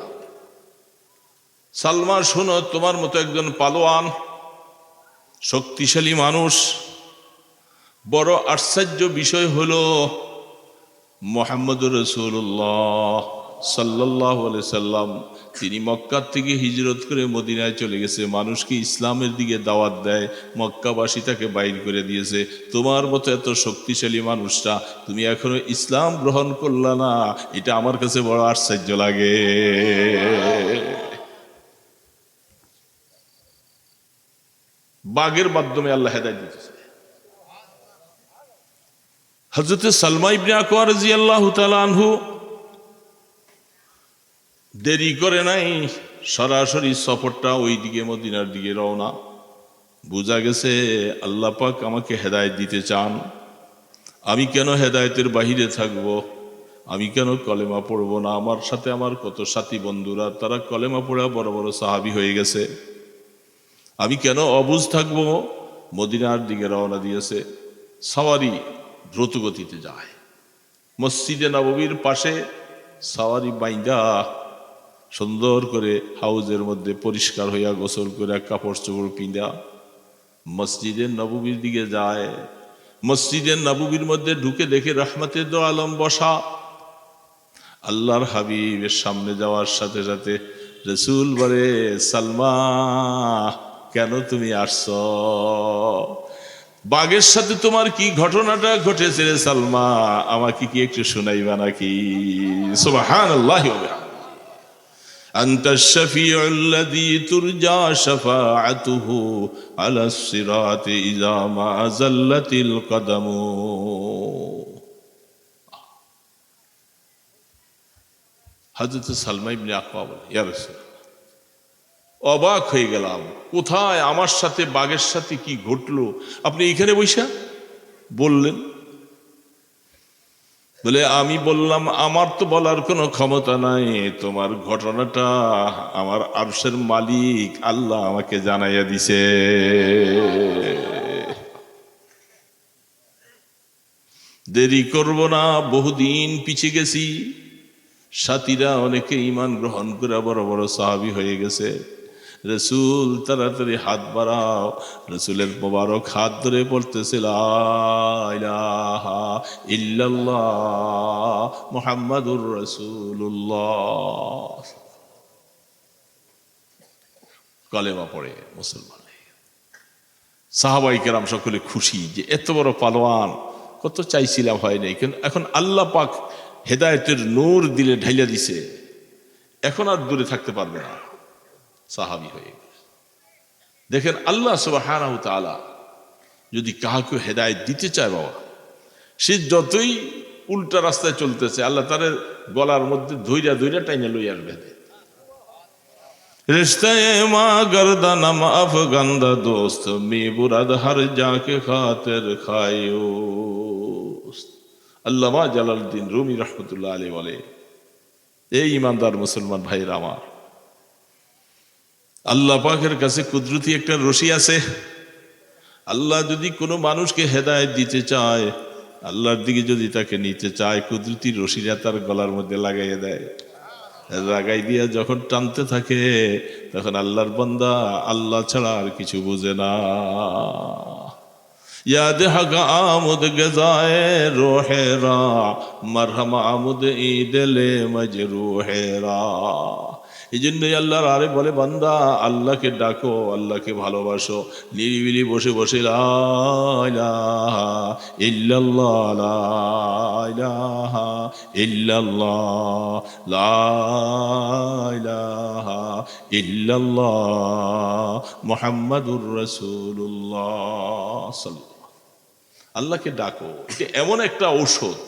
সালমা, শোনো, তোমার মতো একজন পালোয়ান শক্তিশালী মানুষ, বড় আশ্চর্য বিষয় হলো মুহাম্মদুর রাসূলুল্লাহ সাল্লাল্লাহু আলাইহি সাল্লাম, তিনি মক্কা থেকে হিজরত করে মদিনায় চলে গেছে, মানুষকে ইসলামের দিকে দাওয়াত দেয়, মক্কাবাসী তাকে বাইর করে দিয়েছে। তোমার মতো এত শক্তিশালী মানুষটা তুমি এখনো ইসলাম গ্রহণ করলা না, এটা আমার কাছে বড় আশ্চর্য লাগে। বাঘের মাধ্যমে আল্লাহ হেদায়েত দিতেছে। হযরত সালমা ইবনে আকওয়া রাদিয়াল্লাহু তাআলা আনহু দেরি করে নাই, সরাসরি সফরটা ওইদিকে মদিনার দিকে রওনা। বোঝা গেছে আল্লাহ পাক আমাকে হেদায়েত দিতে চান। আমি কেন হেদায়েতের বাহিরে থাকব? আমি কেন কলেমা পড়ব না? আমার সাথে আমার কত সাথী বন্ধুরা, তারা কলেমা পড়া বড় বড় সাহাবী হয়ে গেছে, আমি কেন অবুঝ থাকব? মদিনার দিকে রওনা দিয়েছে। সাওয়ারি দ্রুত গতিতে যায়, মসজিদে নববীর পাশে সাওয়ারি বাইন্দা সুন্দর করে হাউজের মধ্যে পরিষ্কার হইয়া গোসল করে কাপড় চোপড় পিঁধা মসজিদের নববীর দিকে যায়। মসজিদের নববীর মধ্যে ঢুকে দেখে রহমতের দো আলম বসা। আল্লাহর হাবিবের সামনে যাওয়ার সাথে সাথে রাসূল বলে, সালমা, কেন তুমি আসছ? বাঘের সাথে তোমার কি ঘটনাটা ঘটেছে রে সালমা, আমাকে কি একটু শোনাইবা নাকি? সুবহানাল্লাহ। أنت الشفيع الذي ترجى شفاعته على الصراط إذا ما زلت القدم। হযরত সালমা ইবনে আকওয়া বলে, ইয়া রাসূলুল্লাহ, অবাক হয়ে গেলাম, কোথায় আমার সাথে বাঘের সাথে কি ঘটলো, আপনি এখানে বসা বললেন? বলে আমি বললাম আমার তো বলার কোনো ক্ষমতা নাই, তোমার ঘটনাটা আমার আরশের মালিক আল্লাহ আমাকে জানাইয়া দিছে। দেরি করব না, বহুদিন পিছিয়ে গেছি। সাথীরা অনেকে ঈমান গ্রহণ করে বড় বড় সাহাবী হয়ে গেছে। রসুল তাড়াতাড়ি হাত বাড়াও। রসুলের মোবারক হাত ধরে পড়তেছে লা ইলাহা ইল্লাল্লাহ মুহাম্মাদুর রাসূলুল্লাহ। কালেমা পড়ে মুসলমান। সাহাবায়ে কেরাম সকলে খুশি যে এত বড় পালোয়ান, কত চাইছিলাম হয় নাই, কিন্তু এখন আল্লাহ পাক হেদায়েতের নূর দিলে ঢাইলা দিছে, এখন আর দূরে থাকতে পারবে না, সাহাবী হয়ে গেছে। দেখেন আল্লাহ সুবহানাহু ওয়া তাআলা যদি কাউকে হেদায়েত দিতে চায় বাবা, সে যতই উল্টা রাস্তায় চলতেছে আল্লাহ তার গলার মধ্যে ধইরা ধইরা টাইনা লই আসবে। रिश्ते माँ गर्दनम अफगंदा दोस्त मी बुरद हर जाके खातिर खायो। আল্লামা জালালউদ্দিন রুমি রহমতুল্লাহ আলাইহি বলে, এই ইমানদার মুসলমান ভাইরা আমার, আল্লাহ পাকের কাছে কুদরতি একটা রশি আছে। আল্লাহ যদি কোনো মানুষকে হেদায়েত দিতে চায়, আল্লাহর দিকে যদি তাকে নিতে চায়, কুদরতি রশিটা তার গলার মধ্যে লাগাইয়া দেয়। লাগাই দিয়া যখন টানতে থাকে তখন আল্লাহর বান্দা আল্লাহ ছাড়া আর কিছু বুঝে না। याद हक आमुद गजाए रोहेरा मरहम आमुद ईदले मजरूहेरा। এই জন্যই আল্লাহর আরে বলে, বান্দা আল্লাহকে ডাকো, আল্লাহকে ভালোবাসো, নিরিবিলি বসে বসে লা ইলাহা ইল্লাল্লাহ লা ইলাহা ইল্লাল্লাহ লা ইলাহা ইল্লাল্লাহ মুহাম্মাদুর রাসূলুল্লাহ সাল্লাল্লাহু। আল্লাহকে ডাকো, এটা এমন একটা ঔষধ,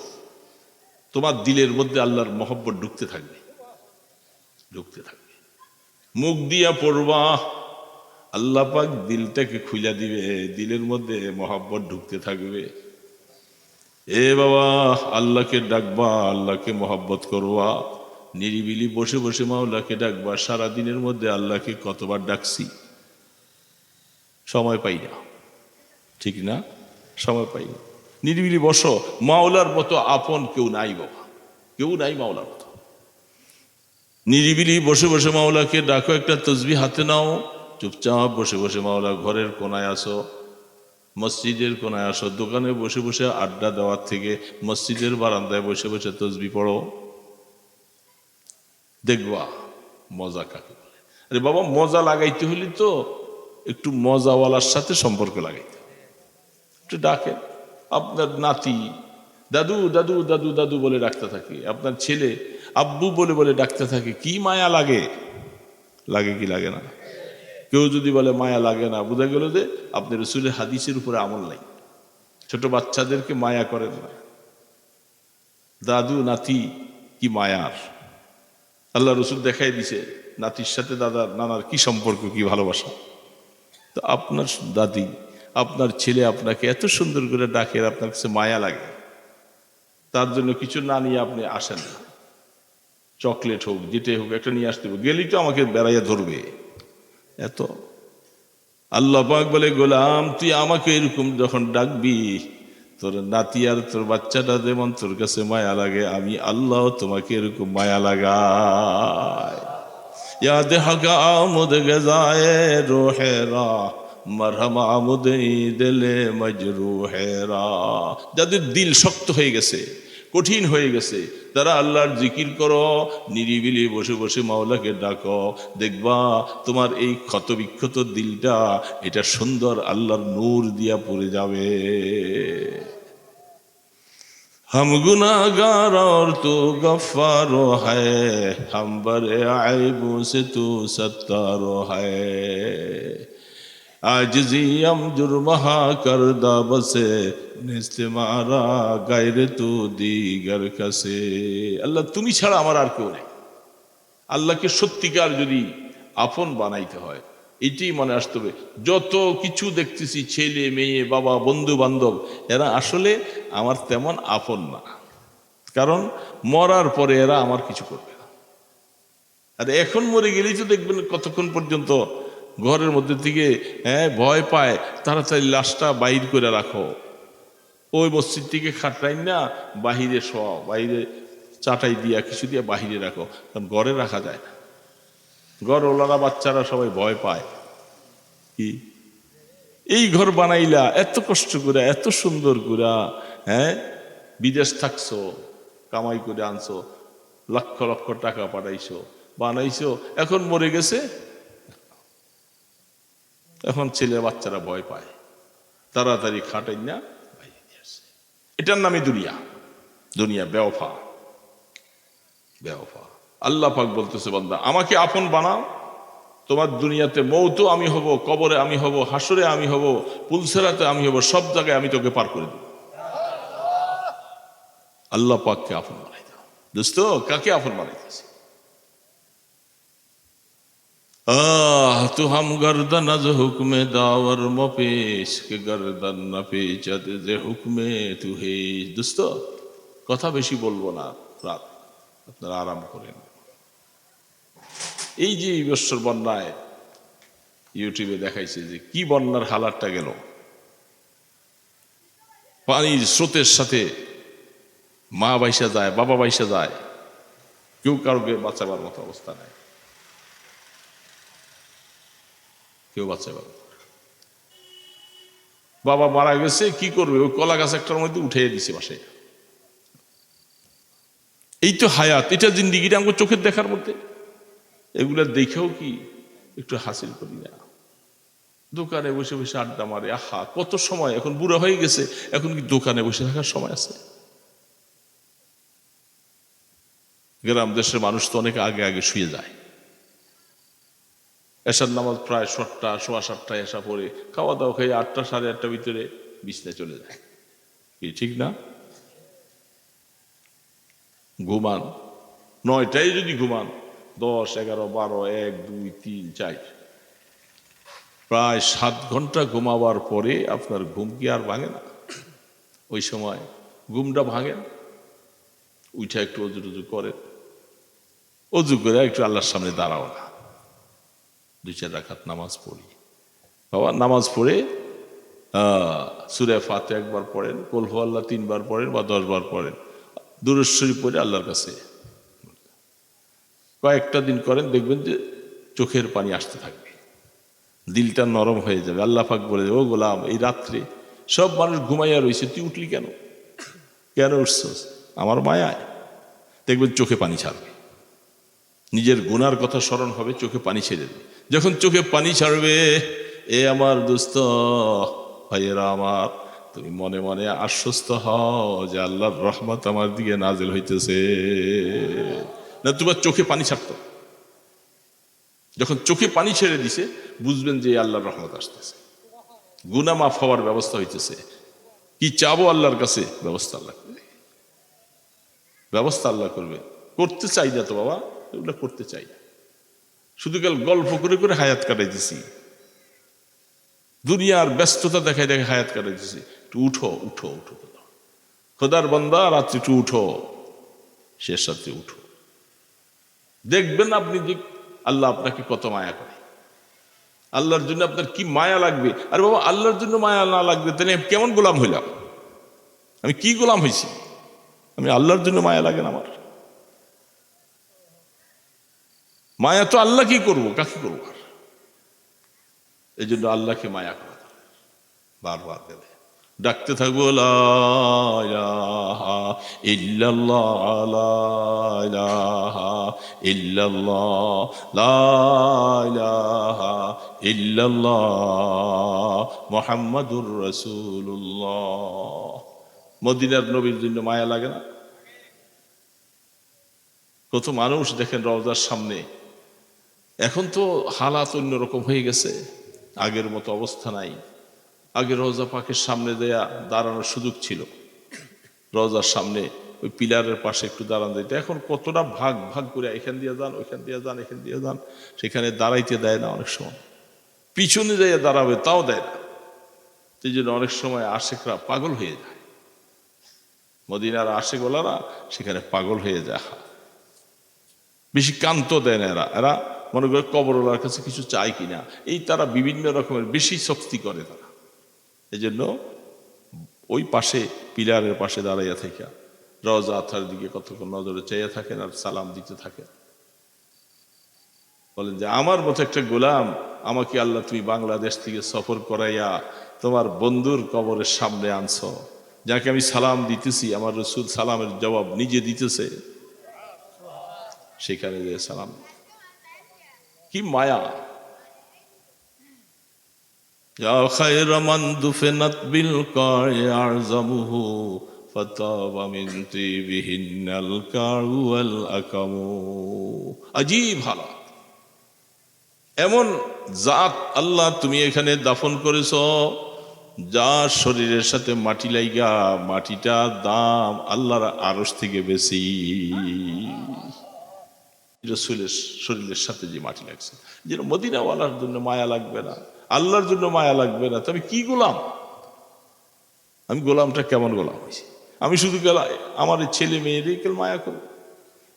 তোমার দিলের মধ্যে আল্লাহর মহব্বত ঢুকতে থাকবে, ঢুকতে থাকবে। মুখ দিয়া পড়বা, আল্লাহ পাক দিলটাকে খুলে দিবে, দিলের মধ্যে মহব্বত ঢুকতে থাকবে। এ বাবা আল্লাহকে ডাকবা, আল্লাহকে মহব্বত করবা, নিরিবিলি বসে বসে মাওলাকে ডাকবা। সারা দিনের মধ্যে আল্লাহকে কতবার ডাকছি, সময় পাই না, ঠিক না? সময় পাই না। নিরিবিলি বসো, মাওলার মতো আপন কেউ নাই বাবা, কেউ নাই মাওলার মতো। নিরিবিলি বসে বসে মাওলাকে ডাকো, একটা তসবিহ হাতে নাও, চুপচাপ বসে বসে মাওলা, ঘরের কোনায় আসো, মসজিদের কোনায় আসো, দোকানে বসে বসে আড্ডা দেওয়ার থেকে মসজিদের বারান্দায় বসে বসে তসবিহ পড়ো, দেখবা মজা কাকে বলে। আরে বাবা মজা লাগাইতে হলে তো একটু মজাওয়ালার সাথে সম্পর্ক লাগাইতে হবে। একটু ডাকে, আপনার নাতি দাদু দাদু দাদু দাদু বলে ডাকতে থাকে, আপনার ছেলে আব্বু বলে বলে ডাকতে থাকে, কি মায়া লাগে, লাগে কি লাগে না? কেউ যদি বলে মায়া লাগে না, বোঝা গেল যে আপনি রাসূলের হাদিসের উপরে আমল নাই। ছোট বাচ্চাদেরকে মায়া করেন না। দাদু নাতি কি মায়ার, আল্লাহ রসুল দেখাই দিছে নাতির সাথে দাদার নানার কি সম্পর্ক, কি ভালোবাসা। তো আপনার দাদি আপনার ছেলে আপনাকে এত সুন্দর করে ডাকে, আপনার কাছে মায়া লাগে, তার জন্য কিছু না নিয়ে আপনি আসেন না, চকলেট হোক যেটাই হোক একটা নিয়ে আসতে হবে, গেলেই তো আমাকে বেড়াইয়া ধরবে। এত আল্লাহ পাক বলে, গোলাম তুই আমাকে এরকম যখন ডাকবি, তোর নাতি আর তোর বাচ্চাটা যেমন তোর কাছে মায়া লাগে, আমি আল্লাহ তোমাকে এরকম মায়া লাগাই। ইয়াদ হাকা আমুদ গজায়ে রোহেরা মারহাম আমুদ দিলে মজরুহেরা। যাদের দিল শক্ত হয়ে গেছে, কঠিন হয়ে গেছে, তারা আল্লাহর জিকির করো, নিরিবিলি বসে বসে মাওলাকে ডাকো, দেখবা তোমার এই ক্ষতবিক্ষত দিলটা এটা সুন্দর আল্লাহর নূর দিয়া পড়ে যাবে। हम गुनाहगार और तू गफ्फार है, हम बरे आइबों से तू सत्तार है, आजिज़ी हम जुर्महा करदा बसे निस्तेमारा गायरे तू दीगर कसे। আল্লাহ তুমি ছাড়া আমার আর কেউ নেই। আল্লাহকে সত্যিকার যদি আপন বানাইতে হয় এটাই মনে আসতে হবে। যত কিছু দেখতেছি, ছেলে মেয়ে বাবা বন্ধু বান্ধব, এরা আসলে আমার তেমন আপন না, কারণ মরার পরে এরা আমার কিছু করবে না। আর এখন মরে গেলেই তো দেখবেন কতক্ষণ পর্যন্ত ঘরের মধ্যে থেকে ভয় পায়, তাড়াতাড়ি লাশটা বাইর করে রাখো, ওই মসজিদ থেকে খাটরাই না বাহিরে শোয়া, বাইরে চাটাই দিয়া কিছু দিয়া বাহিরে রাখো, কারণ ঘরে রাখা যায় না। ঘর ওলারা বাচ্চারা সবাই ভয় পায়। কি এই ঘর বানাইলা এত কষ্ট করে, এত সুন্দর করে, বিদেশ থাকছো, কামাই করে আনছো, লক্ষ লক্ষ টাকা পাঠাইছো, বানাইছো, এখন মরে গেছে, এখন ছেলে বাচ্চারা ভয় পায়, তাড়াতাড়ি খাটাই না বাইরে নিয়ে আসে। এটার নামই দুনিয়া। দুনিয়া বেওফা, বেওফা। আল্লাহ পাক বলতেছে, বান্দা আমাকে আপন বানাও, তোমার দুনিয়াতে মৌত আমি হব, কবরে আমি হব, হাসরে আমি হব, পুলসেরাতে আমি হব, সব জায়গায় আমি তোকে পার করে দেব। আল্লাহ পাককে আপন বানাই দাও। দোস্ত, কাকে আপন বানাইতেছে? তো হাম গর্দন আজ হুকমে দাওয়ার মপেশ কে গর্দন না পেচাত যে হুকমে তু হে। দোস্ত, কথা বেশি বলবো না, রাত আপনারা আরাম করেন। এই যে এই বছর বন্যায় ইউটিউবে দেখাইছে যে কি বন্যার হালাতটা গেল, পানির স্রোতের সাথে মা বাইসা যায়, বাবা বাইসা যায়, কেউ কাউকে বাঁচাবার মতো অবস্থা নাই, কেউ বাঁচাবার। বাবা মারা গেছে, কি করবে? ওই কলা গাছ একটার মধ্যে উঠে দিছে বাসায়। এই তো হায়াত, এটা জিন্দিগিটা আমাকে চোখের দেখার মধ্যে। এগুলা দেখেও কি একটু হাসিল করি না? দোকানে বসে বসে আড্ডা মারে, আহা কত সময়, এখন বুড়া হয়ে গেছে, এখন কি দোকানে বসে থাকার সময় আছে? গ্রাম দেশের মানুষ তো অনেক আগে আগে শুয়ে যায়, এশার নামাজ প্রায় 7টা, 7:15 এসা পরে খাওয়া দাওয়া খেয়ে 8টা, 8:30 ভিতরে বিছনায় চলে যায়। কি ঠিক না? ঘুমান 9টায়, যদি ঘুমান 10, 11, 12, 1, 2, 3, 4, প্রায় 7 ঘন্টা ঘুমাবার পরে আপনার ঘুম কি আর ভাঙে না? ওই সময় ঘুমটা ভাঙে, উঠে একটু অজু টজু করেন, অজু করে একটু আল্লাহর সামনে দাঁড়াও না, 2-4 রাকাত নামাজ পড়ি। বাবা নামাজ পড়ে সূরা ফাতিহা একবার পড়েন, কুল হুয়াল্লাহ 3 বার পড়েন বা 10 বার পড়েন, দুরূদ শরীফ পড়ে আল্লাহর কাছে কয়েকটা দিন করেন, দেখবেন যে চোখের পানি আসতে থাকবে, দিলটা নরম হয়ে যাবে। আল্লাহ পাক বলে, ও গোলাম, এই রাত্রে সব মানুষ ঘুমাইয়া রয়েছে, তুই উঠলি কেন? কেন উঠছস? আমার মায়ায়। দেখবেন চোখে পানি ছাড়বে, নিজের গুনার কথা স্মরণ হবে, চোখে পানি ছেড়ে দেবে। যখন চোখে পানি ছাড়বে, এ আমার দোস্ত ভাইয়েরা আমার, তুমি মনে মনে আশ্বস্ত হও যে আল্লাহর রহমত আমার দিকে নাজিল হইতেছে। না তোমার চোখে পানি ছাড়তো, যখন চোখে পানি ছেড়ে দিছে বুঝবেন যে আল্লাহর রহমত আসতেছে, গুনাহ মাফ হওয়ার ব্যবস্থা হইতেছে। কি চাবো আল্লাহর কাছে, ব্যবস্থা আল্লাহ করবে, ব্যবস্থা আল্লাহ করবে। করতে চাই না তো বাবা, এগুলো করতে চাই না, শুধু কাল গল্প করে করে হায়াত কাটাইতেছি, দুনিয়ার ব্যস্ততা দেখায় দেখে হায়াত কাটাইতেছি। একটু উঠো উঠো উঠো, খোদার বান্দা, রাত্রি একটু উঠো, শেষ রাত্রে উঠো, দেখবেন আপনি যে আল্লাহ আপনাকে কত মায়া করে। আল্লাহর জন্য আপনার কি মায়া লাগবে। আর বাবা, আল্লাহর জন্য মায়া না লাগবে তাহলে কেমন গোলাম হইলাম? আমি কি গোলাম হয়েছি? আমি আল্লাহর জন্য মায়া লাগে না আমার। মায়া তো আল্লাহ কি করবো, কাকে করবো? আর এই জন্য আল্লাহকে মায়া করা বারবার দেবে, ডাকতে থাকবো, লা ইলাহা ইল্লাল্লাহ, লা ইলাহা ইল্লাল্লাহ, লা ইলাহা ইল্লাল্লাহ মুহাম্মাদুর রাসূলুল্লাহ। মদিনার নবীর জন্য মায়া লাগে না? কত মানুষ দেখেন রওজার সামনে। এখন তো হালাত অন্যরকম হয়ে গেছে, আগের মতো অবস্থা নাই। আগে রওজা পাকের সামনে দেয়া দাঁড়ানোর সুযোগ ছিল, রওজার সামনে ওই পিলারের পাশে একটু দাঁড়ান দিতে। এখন কতটা ভাগ ভাগ করে এখান দিয়ে যান, ওইখান দিয়ে যান, এখান দিয়ে যান, সেখানে দাঁড়াইতে দেয় না। অনেক সময় পিছনে যাইয়া দাঁড়াবে তাও দেয় না। সেই জন্য অনেক সময় আশেকরা পাগল হয়ে যায়। মদিনার আশেগোলারা সেখানে পাগল হয়ে যায়, বেশি কান্ত দেয় না। এরা মনে করে কবরওয়ালার কাছে কিছু চায় কিনা, এই তারা বিভিন্ন রকমের বেশি শক্তি করে তারা। এই জন্য ওই পাশে পিলারের পাশে দাঁড়াইয়া থেকে রওজা আথার দিকে কতক্ষণ নজরে চেয়ে থাকেন আর সালাম দিতে থাকেন। বলেন যে আমার মতো একটা গোলাম আমাকে আল্লাহ তুমি বাংলাদেশ থেকে সফর করাইয়া তোমার বন্ধুর কবরের সামনে আনছ, যাকে আমি সালাম দিতেছি, আমার রসুল সালামের জবাব নিজে দিতেছে, সেখানে যে সালাম, কি মায়া। ইয়া খায়রা মান দুফিনাত বিল কা'i আ'যামুহু ফাতাবা মিন তিবিহিন্নাল কা'উ ওয়াল আকামু। আজীব হালাত, এমন জাত আল্লাহ তুমি এখানে দাফন করেছ যার শরীরের সাথে মাটি লাইগা মাটিটার দাম আল্লাহর আরশ থেকে বেশি। রাসূলের শরীরের সাথে যে মাটি লাগছে, যেন মদিনাওয়ালার জন্য মায়া লাগবে না, আল্লাহর জন্য মায়া লাগবে না, তবে কি গোলাম আমি? গোলামটা কেমন গোলাম হয়েছি আমি? শুধু আমার ছেলে মেয়েদেরকে মায়া করব।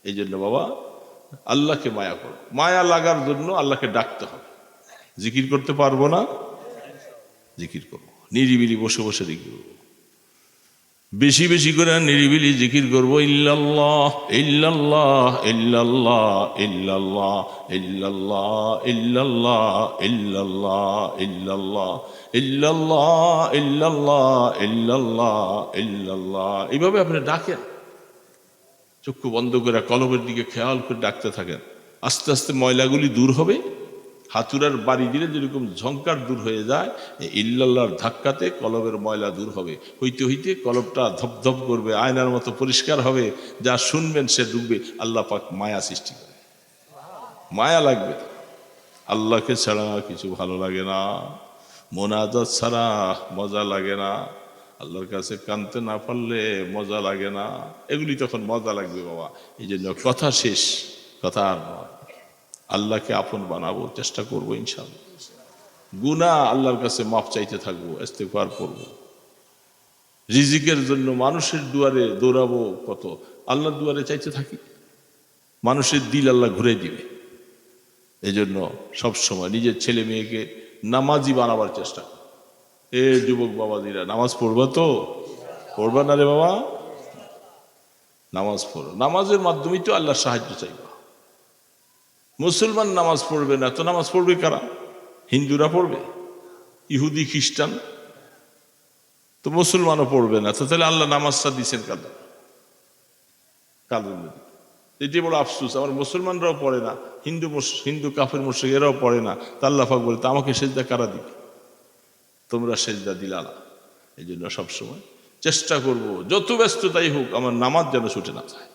এই জন্য বাবা আল্লাহকে মায়া করো, মায়া লাগার জন্য আল্লাহকে ডাকতে হবে। জিকির করতে পারবো না, জিকির করবো, নিরিবিলি বসে বসে জিকির করবো, বেশি বেশি করে নিরিবিলি জিকির করবো। ইল্লাল্লাহ ইল্লাল্লাহ ইল্লাল্লাহ ইল্লাল্লাহ ইল্লাল্লাহ ইল্লাল্লাহ ইল্লাল্লাহ ইল্লাল্লাহ ইল্লাল্লাহ ইল্লাল্লাহ ইল্লাল্লাহ ইল্লাল্লাহ। এইভাবে আপনি ডাকেন, চক্ষু বন্ধ করে কলবের দিকে খেয়াল করে ডাকতে থাকেন। আস্তে আস্তে ময়লাগুলি দূর হবে। হাতুড়ার বাড়ি দিলে যেরকম ঝংকার দূর হয়ে যায়, ইল্লাল্লাহর ধাক্কাতে কলবের ময়লা দূর হবে। হইতে হইতে কলবটা ধপধপ করবে, আয়নার মতো পরিষ্কার হবে, যা শুনবেন সে ডুববে। আল্লাহ পাক মায়া সৃষ্টি করে, মায়া লাগবে। আল্লাহকে ছাড়া কিছু ভালো লাগে না, মোনাজাত ছাড়া মজা লাগে না, আল্লাহর কাছে কানতে না পারলে মজা লাগে না। এগুলি তখন মজা লাগবে বাবা। এই জন্য কথা শেষ, কথা আর নয়। আল্লাহকে আপন বানাবো, চেষ্টা করবো ইনশাআল্লাহ। গুনাহ আল্লাহর কাছে মাফ চাইতে থাকবো, ইস্তেগফার করবো। রিজিকের জন্য মানুষের দুয়ারে দৌড়াবো, কত আল্লাহর দুয়ারে চাইতে থাকি, মানুষের দিল আল্লাহ ঘুরে দিবে। এই জন্য সবসময় নিজের ছেলে মেয়েকে নামাজি বানাবার চেষ্টা। এ যুবক বাবাজিরা, নামাজ পড়বা তো? পড়বা না রে বাবা? নামাজ পড়ো, নামাজের মাধ্যমেই তো আল্লাহর সাহায্য চাইবা। মুসলমান নামাজ পড়বে না তো নামাজ পড়বে কারা? হিন্দুরা পড়বে, ইহুদি খ্রিস্টান তো মুসলমানও পড়বে না, তো তাহলে আল্লাহ নামাজটা দিচ্ছেন কাদের? এটি বড় আফসোস। আমার মুসলমানরাও পড়ে না, হিন্দু কাফের মুশরিক এরাও পড়ে না, তা আল্লাহ পাক বলে তা আমাকে সেজদা কারা দিবে? তোমরা সেজদা দিলা না। এই জন্য সবসময় চেষ্টা করব, যত ব্যস্ততাই হোক আমার নামাজ যেন ছুটে না যায়।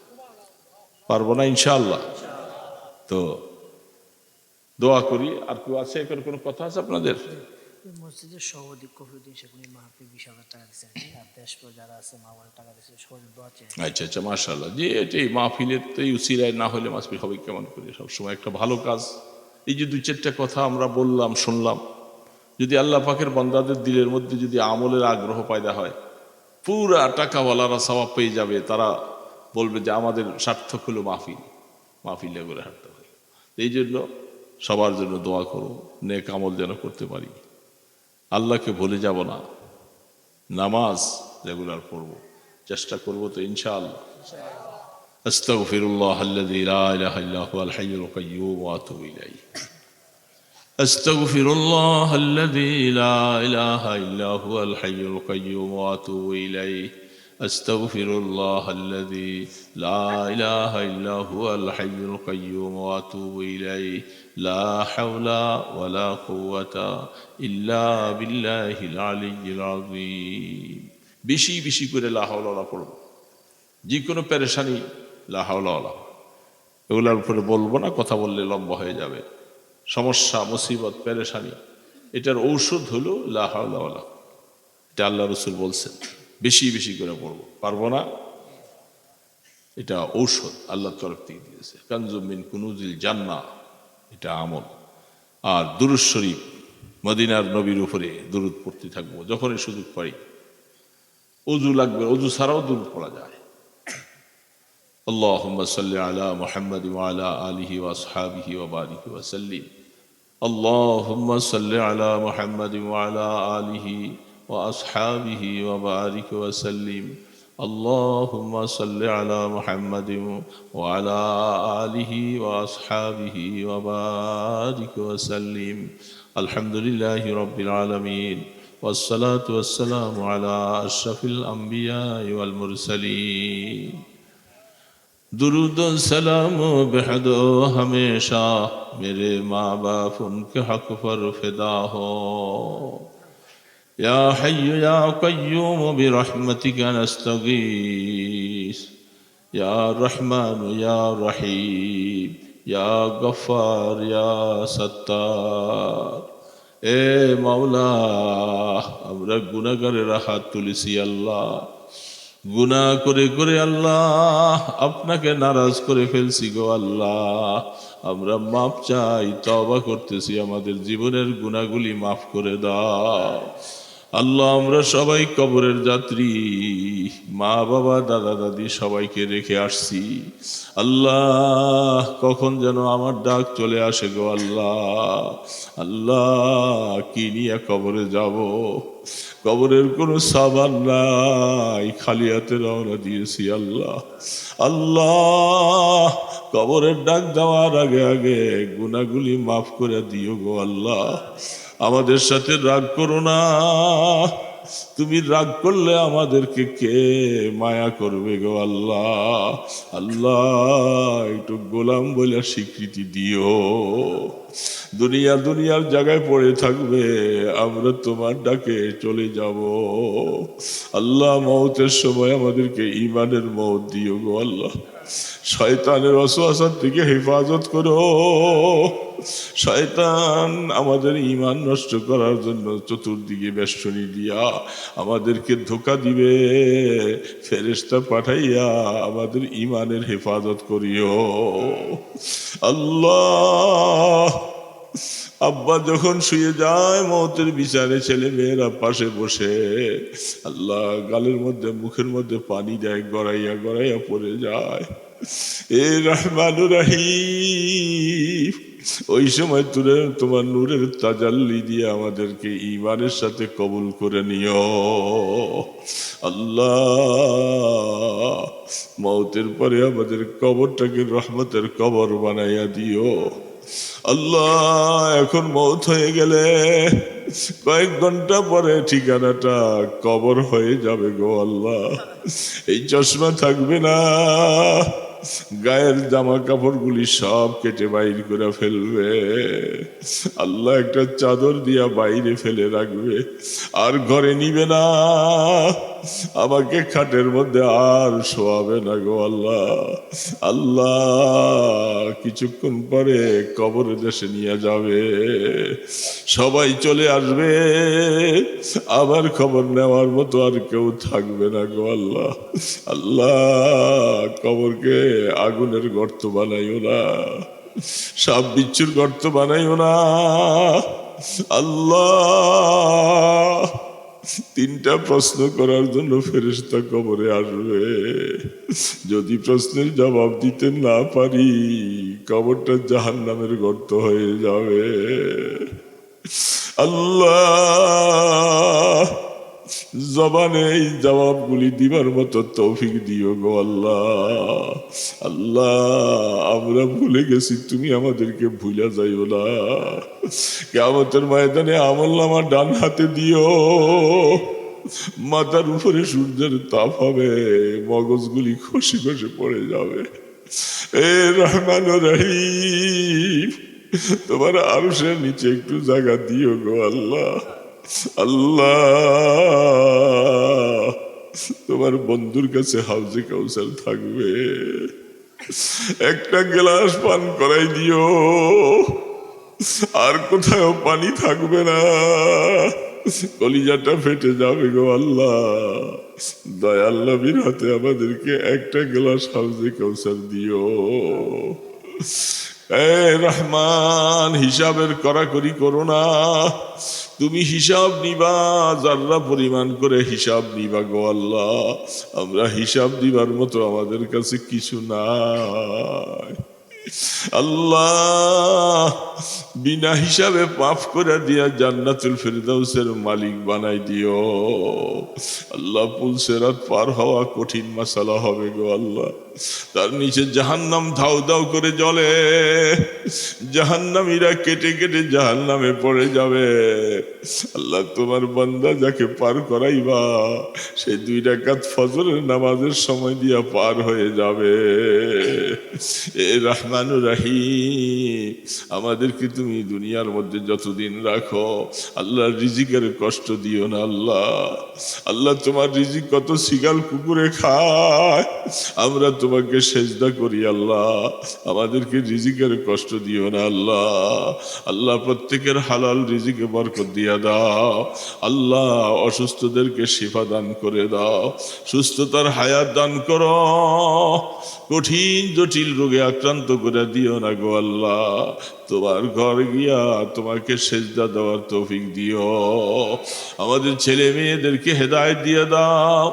পারবো না ইনশাআল্লাহ? তো দোয়া করি। আর কেউ আছে, এখানে কোনো কথা আছে আপনাদের? মসজিদের সভাপতি কফিউদ্দিন শেখ উনি মাহফিল 20,000 টাকা দিয়েছেন, আর দেশপুর যারা আছে মা বোনের টাকা দিয়েছে, সবাই দোয়া চেয়ে। আচ্ছা আচ্ছা, মাশাআল্লাহ। যে এটি মাহফিলের তো এই উসিলায় না হলে মাহফিল হবে কেমন করে? সবসময় একটা ভালো কাজ। এই যে 2-4টা কথা আমরা বললাম, শুনলাম, যদি আল্লাহ পাকের বান্দাদের দিলের মধ্যে যদি আমলের আগ্রহ পয়দা হয়, পুরা টাকাওয়ালারা সওয়াব পেয়ে যাবে। তারা বলবে যে আমাদের সার্থক হলো মাহফিল, মাহফিলে করে হাঁটতে হবে। এই জন্য সবার জন্য দোয়া করো, নেক আমল যেন করতে পারি, আল্লাহকে ভুলে যাব না, নামাজ রেগুলার পড়ব, চেষ্টা করব তো ইনশাআল্লাহ। আস্তাগফিরুল্লাহ আল্লাযী লা ইলাহা ইল্লা হুয়াল হাইয়ুল কাইয়্যুম ওয়া আতুবু ইলাইহি। আস্তাগফিরুল্লাহ আল্লাযী লা ইলাহা ইল্লা হুয়াল হাইয়ুল কাইয়্যুম ওয়া আতুবু ইলাইহি। আস্তাগফিরুল্লাহ আল্লাযী লা ইলাহা ইল্লা হুয়াল হাইয়ুল কাইয়্যুম ওয়া আতুবু ইলাইহি। লা হাওলা ওয়ালা কুওয়াতা ইল্লা বিল্লাহিল আলিয়্যিল আযীম। বেশি বেশি করে লা হাওলা ওয়ালা পড়ব। যে কোনো পেরেশানি লা হাওলা ওয়ালা, এগুলোর উপরে বলবো না, কথা বললে লম্বা হয়ে যাবে। সমস্যা, মুসিবত, পেরেশানি, এটার ঔষধ হলো লা হাওলা ওয়ালা। এটা আল্লাহ রসুল বলছেন, বেশি বেশি করে পড়বো। পারবো না, এটা ঔষধ আল্লাহর তরফ থেকে দিয়েছে, কানজুম মিন কুনুজিল জান্নাহ, এটা আমল। আর দুরূদ শরীফ, মদিনার নবীর উপরে দুরূদ পড়তে থাকবো যখনই সুযোগ পাই। অজু লাগবে, অজু ছাড়াও দুরূদ পড়া যায়। اللهم صل على محمد وعلى آله وأصحابه وبارك وسلم. اللهم صل على محمد وعلى آله وأصحابه وبارك وسلم. اللهم صل على محمد وعلى آله وأصحابه وبارك وسلم. الحمد لله رب العالمين والصلاة والسلام على أشرف الأنبياء والمرسلين. दुरूद सलाम बेहद हमेशा मेरे माँ बाप उनके हक पर फिदा हो. या हय्यु या कय्यूम बिरहमतिका नस्तगीस. या रहमान या रहीम या गफ्फार या सत्तार. ए मौला আমরা গুনাহগারেরা হাত তুলেছি আল্লাহ, গুনাহ করে করে আল্লাহ আপনাকে নারাজ করে ফেলছি গো আল্লাহ। আমরা মাপ চাই, তওবা করতেছি, আমাদের জীবনের গুনাহগুলি মাফ করে দাও আল্লাহ। আমরা সবাই কবরের যাত্রী, মা বাবা দাদা দাদি সবাইকে রেখে আসছি আল্লাহ। কখন যেন আমার ডাক চলে আসে গো আল্লাহ। আল্লাহ কি নিয়ে কবরে যাব, কবরের কোনো সাবান নাই, খালি হাতে রওনা দিয়েছি আল্লাহ। আল্লাহ কবরের ডাক দেওয়ার আগে আগে গুনাহগুলি মাফ করে দিও গো আল্লাহ। আমাদের সাথে রাগ করো না, তুমি রাগ করলে আমাদেরকে কে মায়া করবে গো আল্লাহ। আল্লাহ একটু গোলাম বলে স্বীকৃতি দিও। দুনিয়ার জায়গায় পড়ে থাকবে, আমরা তোমার ডাকে চলে যাব আল্লাহ। মওতের সময় আমাদেরকে ঈমানের মওত দিও গো আল্লাহ। শয়তানের ওয়াসওয়াসা থেকে হেফাজত করো। শয়তান আমাদের ঈমান নষ্ট করার জন্য চতুর্দিকে বেষ্টনী দিয়া আমাদেরকে ধোঁকা দিবে, ফেরেশতা পাঠাইয়া আমাদের ঈমানের হেফাজত করিও আল্লাহ। আব্বা যখন শুয়ে যায় মওতের বিছানে, ছেলে মেয়েরা পাশে বসে আল্লাহ গালের মধ্যে মুখের মধ্যে পানি দেয়, গড়াইয়া গড়াইয়া পড়ে যায়। এ রহমানুর রহিম, ওই সময় তুলে তোমার নূরের তাজাল্লি দিয়ে আমাদেরকে ঈমানের সাথে কবুল করে নিও আল্লাহ। মওতের পরে আমাদের কবরটাকে রহমতের কবর বানাইয়া দিও আল্লাহ। এখন মওত হয়ে গেলে কয়েক ঘন্টা পরে ঠিকানাটা কবর হয়ে যাবে গো আল্লাহ। এই চশমা থাকবে না, গায়ের জামা কাপড়গুলি সব কেটে বাইর করে ফেলবে আল্লাহ। একটা চাদর দিয়া বাইরে ফেলে রাখবে, আর ঘরে নিবে না। আমাকে খাটের মধ্যে আর শোয়াবে না গো আল্লাহ। আল্লাহ কিছুক্ষণ পরে কবরের দেশে নিয়ে যাবে, সবাই চলে আসবে, আবার খবর নেওয়ার মতো আর কেউ থাকবে না গো আল্লাহ। আল্লাহ কবরকে আগুনের গর্ত বানাইও না, সাপ বিচ্ছুর গর্ত বানাইও না আল্লাহ। তিনটা প্রশ্ন করার জন্য ফেরেশতা কবরে আসবে, যদি প্রশ্নের জবাব দিতে না পারি কবরটা জাহান্নামের গর্ত হয়ে যাবে আল্লাহ। জবানে এই জবাবগুলি দিবার মতো তৌফিক দিও গো আল্লাহ। আল্লাহ আমরা ভুলে গেছি, তুমি আমাদেরকে ভুলে যাইও না। কিয়ামতের ময়দানে আমলনামা ডান হাতে দিও, মাথার উপরে সূর্যের তাপ হবে, মগজগুলি খসে খসে পড়ে যাবে। এ রহমান রহিম, তোমার আরশের নিচে একটু জায়গা দিও গো আল্লাহ। আল্লাহ তোমার বন্ধুর কাছে হাউজে কাউসার থাকবে, একটা গ্লাস পান করাই দিও, আর কোথাও পানি থাকবে না, কলিজাটা ফেটে যাবে গো আল্লাহ। দয়াল নবীর হাতে আমাদেরকে একটা গ্লাস হাউজে কাউসার দিও। এ রহমান, হিসাবের কড়াকড়ি করো না, তুমি হিসাব নিবা, যার্রা পরিমাণ করে হিসাব নিবা গো আল্লাহ। আমরা হিসাব দিবার মতো আমাদের কাছে কিছু নাই আল্লাহ। বিনা হিসাবে মাফ করে দিয়া জান্নাতুল ফেরদাউসের মালিক বানাই দিও আল্লাহ। পুলসেরাত পার হওয়া কঠিন মাসালা হবে গো আল্লাহ। তার নিচে জাহান্নাম ধাউ ধাউ করে জ্বলে, জাহান্নামীরা কেটে কেটে জাহান্নামে পড়ে যাবে। আল্লাহ, তোমার বান্দা যাকে পার করাইবা সে 2 রাকাত ফজরের নামাজের সময় দিয়া পার হয়ে যাবে। এ রহমানুর রহিম, আমাদেরকে তুমি দুনিয়ার মধ্যে যতদিন রাখো আল্লাহ রিজিকের কষ্ট দিও না আল্লাহ। আল্লাহ, তোমার রিজিক কত শিগাল কুকুরে খায়, আমরা তোমাকে সেজদা করি আল্লাহ। আমাদেরকে রিজিকের কষ্ট দিও না আল্লাহ। আল্লাহ, প্রত্যেকের হালাল রিজিকে বরকত দিয়া দাও আল্লাহ। অসুস্থদেরকে শিফা দান করে দাও, সুস্থতার হায়াত দান করো। কঠিন জটিল রোগে আক্রান্ত করে দিও না গো আল্লাহ। তোমার ঘর গিয়া তোমাকে সেজদা দেওয়ার তৌফিক দিও। আমাদের ছেলে মেয়েদেরকে হেদায়েত দিয়ে দাও,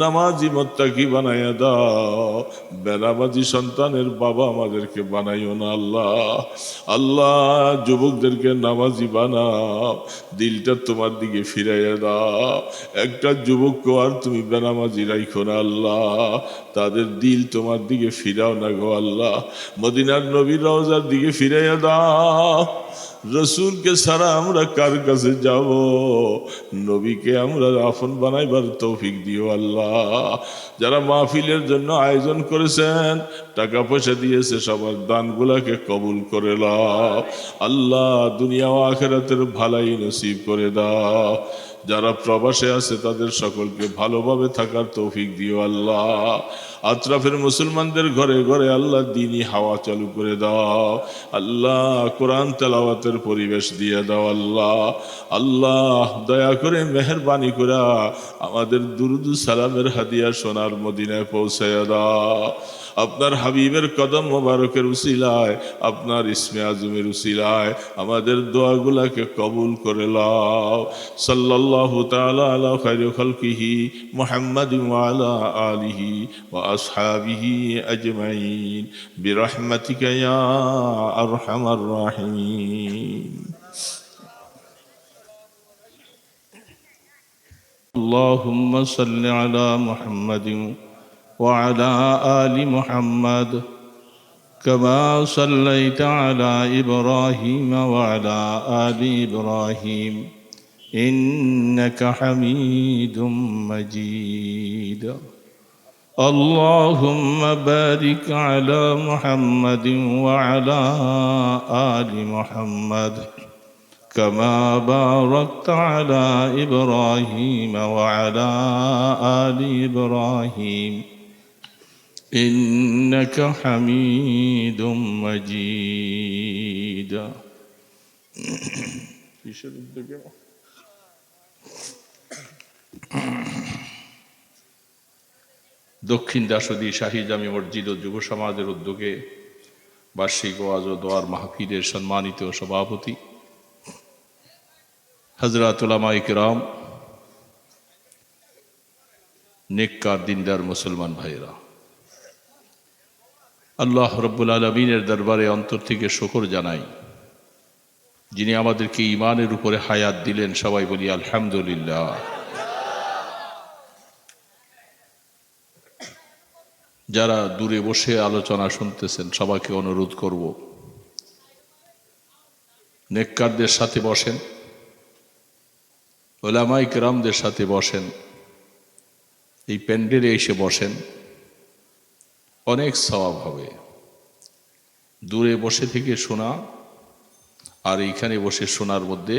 নামাজি মুত্তাকি বানাইয়া দাও। বেনামাজি সন্তানের বাবা আমাদেরকে বানাইও না আল্লাহ। আল্লাহ, যুবকদেরকে নামাজি বানাও, দিলটা তোমার দিকে ফিরাইয়া দাও। একটা যুবককে আর তুমি বেনামাজি রাইখো না আল্লাহ। তাদের দিল তোমার দিকে ফিরাও না গো আল্লাহ। মদিনার নবীর রওজার দিকে ফিরাইয়া দাও। রসুলকে ছাড়া আমরা কার কাছে যাব? নবীকে আমরা আপন বানাইবার তৌফিক দিও আল্লাহ। যারা মাহফিলের জন্য আয়োজন করেছেন, টাকা পয়সা দিয়েছে, সবার দানগুলাকে কবুল করে নাও আল্লাহ। দুনিয়া ও আখিরাতের ভালাই নসিব করে দাও। যারা প্রবাসে আছে তাদের সকলকে ভালোভাবে থাকার তৌফিক দিও আল্লাহ। আত্রাফের মুসলমানদের ঘরে ঘরে আল্লাহ দ্বীনি হাওয়া চালু করে দাও আল্লাহ। কোরআন তেলাওয়াতের পরিবেশ দিয়ে দাও আল্লাহ। আল্লাহ, দয়া করে মেহেরবানি করে আমাদের দুরুদ সালামের হাদিয়া সোনার মদিনায় পৌঁছায়া দাও। আপনার হাবিবের কদম মোবারকের উসিলায়, আপনার ইসমে আজমের উসিলায় আমাদের দোয়াগুলাকে কবুল করে লাও। সাল্লাল্লাহু তাআলা আলা খায়রি খালকিহি মুহাম্মাদিন ওয়া আলা আলিহি ওয়া আসহাবিহি আজমাইন বিরহমাতিকা ইয়া আরহামার রাহিমিন। اللهم صل على محمد وعلى آل محمد كما صليت على إبراهيم وعلى آل إبراهيم إنك حميد مجيد. اللهم بارك على محمد وعلى آل محمد كما باركت على إبراهيم وعلى آل إبراهيم إنك حميد مجيد. দক্ষিণ দাসদী শাহী জামি মসজিদ ও যুব সমাজের উদ্যোগে বার্ষিক ওয়াজ ও দোয়ার মাহফিলের সম্মানিত সভাপতি হযরত উলামায়ে কিরাম, নেককার দিনদার মুসলমান ভাইরা, আল্লাহ রব্বুল আলামিনের দরবারে অন্তর থেকে শুকর জানাই, যিনি আমাদেরকে ঈমানের উপরে হায়াত দিলেন। সবাই বলি আলহামদুলিল্লাহ। যারা দূরে বসে আলোচনা শুনতেছেন সবাইকে অনুরোধ করব, নেককারদের সাথে বসেন, উলামায়ে কিরামদের সাথে বসেন, এই প্যান্ডেলে এসে বসেন, অনেক সওয়াব হবে। দূরে বসে থেকে শোনা আর এইখানে বসে শোনার মধ্যে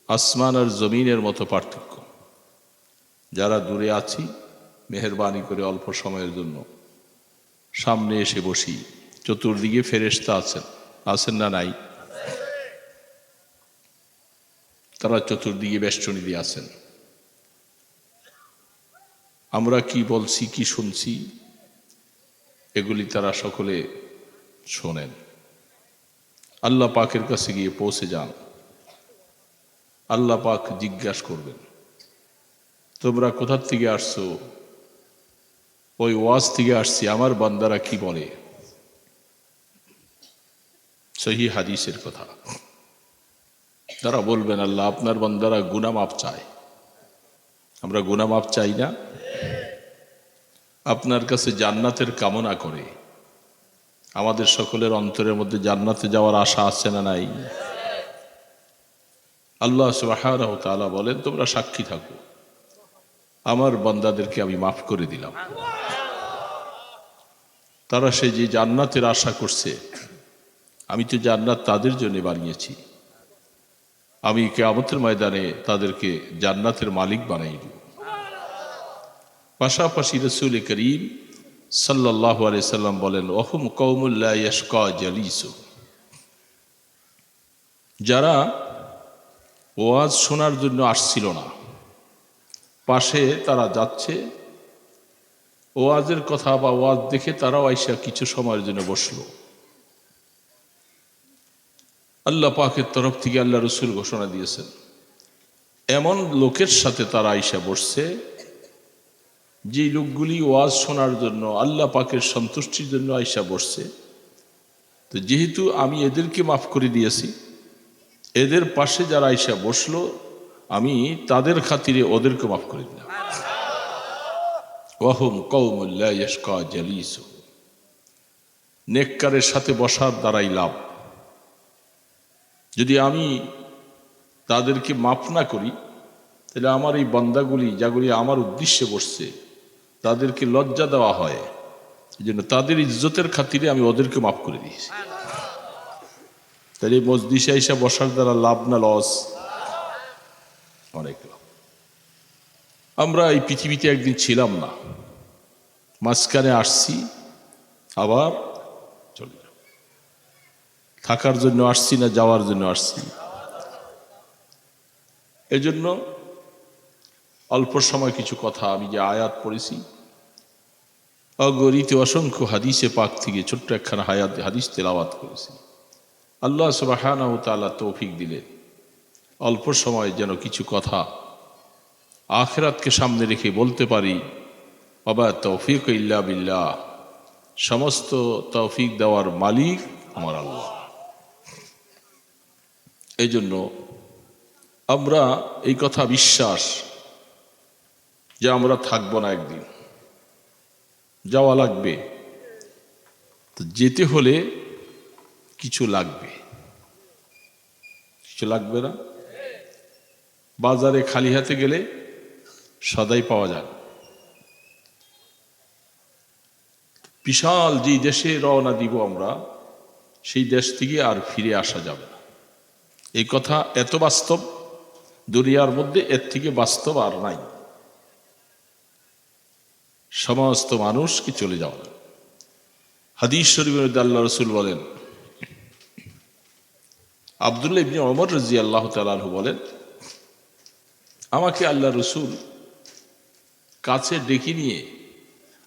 আসমান আর জমিনের মতো পার্থক্য। যারা দূরে আছি, মেহেরবানি করে অল্প সময়ের জন্য সামনে এসে বসি। চতুর্দিকে ফেরেশতা আছেন, আছেন না নাই? তারা চতুর্দিকে বেষ্টনী দিয়ে আছেন। আমরা কি বলছি, কি শুনছি, এগুলি তারা সকলে শোনেন। আল্লাহ পাকের কাছে গিয়ে পৌঁছে যান। আল্লাহ পাক জিজ্ঞাসা করবেন, তোমরা কোথা থেকে আসছো? ওই ওয়াজ থেকে আসছি, আমার বান্দারা কি বলে। সহি হাদিসের কথা। তারা বলবেন, আল্লাহ আপনার বান্দারা গুনাহ মাফ চায়। আমরা গুনাহ মাফ চাই না, আপনার কাছে জান্নাতের কামনা করে। আমাদের সকলের অন্তরের মধ্যে জান্নাতে যাওয়ার আশা আছে না নাই? আল্লাহ সুবহানাহু ওয়া তাআলা বলেন, তোমরা সাক্ষী থাকো, আমার বান্দাদেরকে আমি মাফ করে দিলাম। তারা সে যে জান্নাতের আশা করছে, আমি তো জান্নাত তাদের জন্য বানিয়েছি। আমি কিয়ামতের ময়দানে তাদেরকে জান্নাতের মালিক বানাই দিব। পাশাপাশি রাসূল করিম সাল্লাল্লাহু আলাইহি সাল্লাম বলেন, ওহুম কওমুল লা ইয়াশকা জালিসু, যারা ওয়াজ শোনার জন্য আসছিল না, পাশে তারা যাচ্ছে, ওয়াজের কথা বা ওয়াজ দেখে তারাও আইসা কিছু সময়ের জন্য বসলো। আল্লাহ পাকের তরফ থেকে আল্লাহ রসুল ঘোষণা দিয়েছেন, এমন লোকের সাথে তারা আইসা বসছে যে লোকগুলি ওয়াজ শোনার জন্য, আল্লাহ পাকের সন্তুষ্টির জন্য আইসা বসছে। তো যেহেতু আমি এদেরকে মাফ করে দিয়েছি, এদের পাশে যারা আইসা বসলো, আমি তাদের খাতিরে ওদেরকে মাফ করে দিলাম। ওয়াহুম কওমুল লা ইয়াশকা জালিসু, নেককারের সাথে বসার দ্বারাই লাভ। যদি আমি তাদেরকে মাফ না করি, তাহলে আমার এই বান্দাগুলি যাগুলি আমার উদ্দেশ্যে বসছে, তাদেরকে লজ্জা দেওয়া হয়। এই জন্য তাদের ইজ্জতের খাতিরে আমি ওদেরকে মাফ করে দিয়েছি। তাহলে মজলিসে আইসা বসার দ্বারা লাভ না লস? অনেক লাভ। আমরা এই পৃথিবীতে একদিন ছিলাম না, মাঝখানে আসছি, আবার চলে যাব। থাকার জন্য আসছি না যাওয়ার জন্য আসছি? এজন্য অল্প সময় কিছু কথা, আমি যে আয়াত পড়েছি, অগণিত অসংখ্য হাদিসে পাক থেকে ছোট্ট একখানা হাদিস তেলাওয়াত করেছি। আল্লাহ সুবহানাহু ওয়া তাআলা তৌফিক দিলেন, অল্প সময় যেন কিছু কথা আখিরাতকে সামনে রেখে বলতে পারি। ওয়া তৌফিক ইল্লা বিল্লাহ, সমস্ত তৌফিক দেওয়ার মালিক আমার আল্লাহ। এই জন্য আমরা এই কথা বিশ্বাস যে আমরা থাকবো না, একদিন যাওয়া লাগবে। তো যেতে হলে কিছু লাগবে, কিছু লাগবে না? বাজারে খালি হাতে গেলে সদাই পাওয়া যায়। বিশাল যে দেশে রওনা দিব আমরা, সেই দেশ থেকে আর ফিরে আসা যাবে না। এই কথা এত বাস্তব, দুনিয়ার মধ্যে এর থেকে বাস্তব আর নাই। সমস্ত মানুষ কি চলে যাওয়া। হাদিস শরীফের মধ্যে আল্লাহ রসুল বলেন, আব্দুল্লাহ ইবনে ওমর রাদিয়াল্লাহু তাআলা আনহু বলেন, আমাকে আল্লাহ রসুল কাছে ডেকে নিয়ে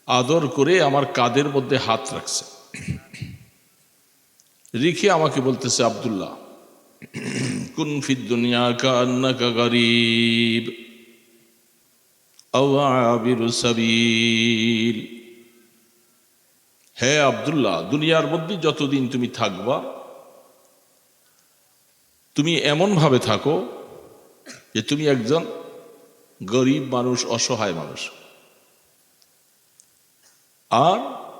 আদর করে আমার কাঁধের মধ্যে হাত রাখছে, রেখে আমাকে বলতেছে, আব্দুল্লাহ কুন ফিদ দুনিয়া কান্নাকা গরীব আও আবিরু সাবিল। হে আব্দুল্লাহ, দুনিয়ার মধ্যে যতদিন তুমি থাকবা, তুমি এমন ভাবে থাকো যে তুমি একজন গরিব মানুষ, অসহায় মানুষ। আর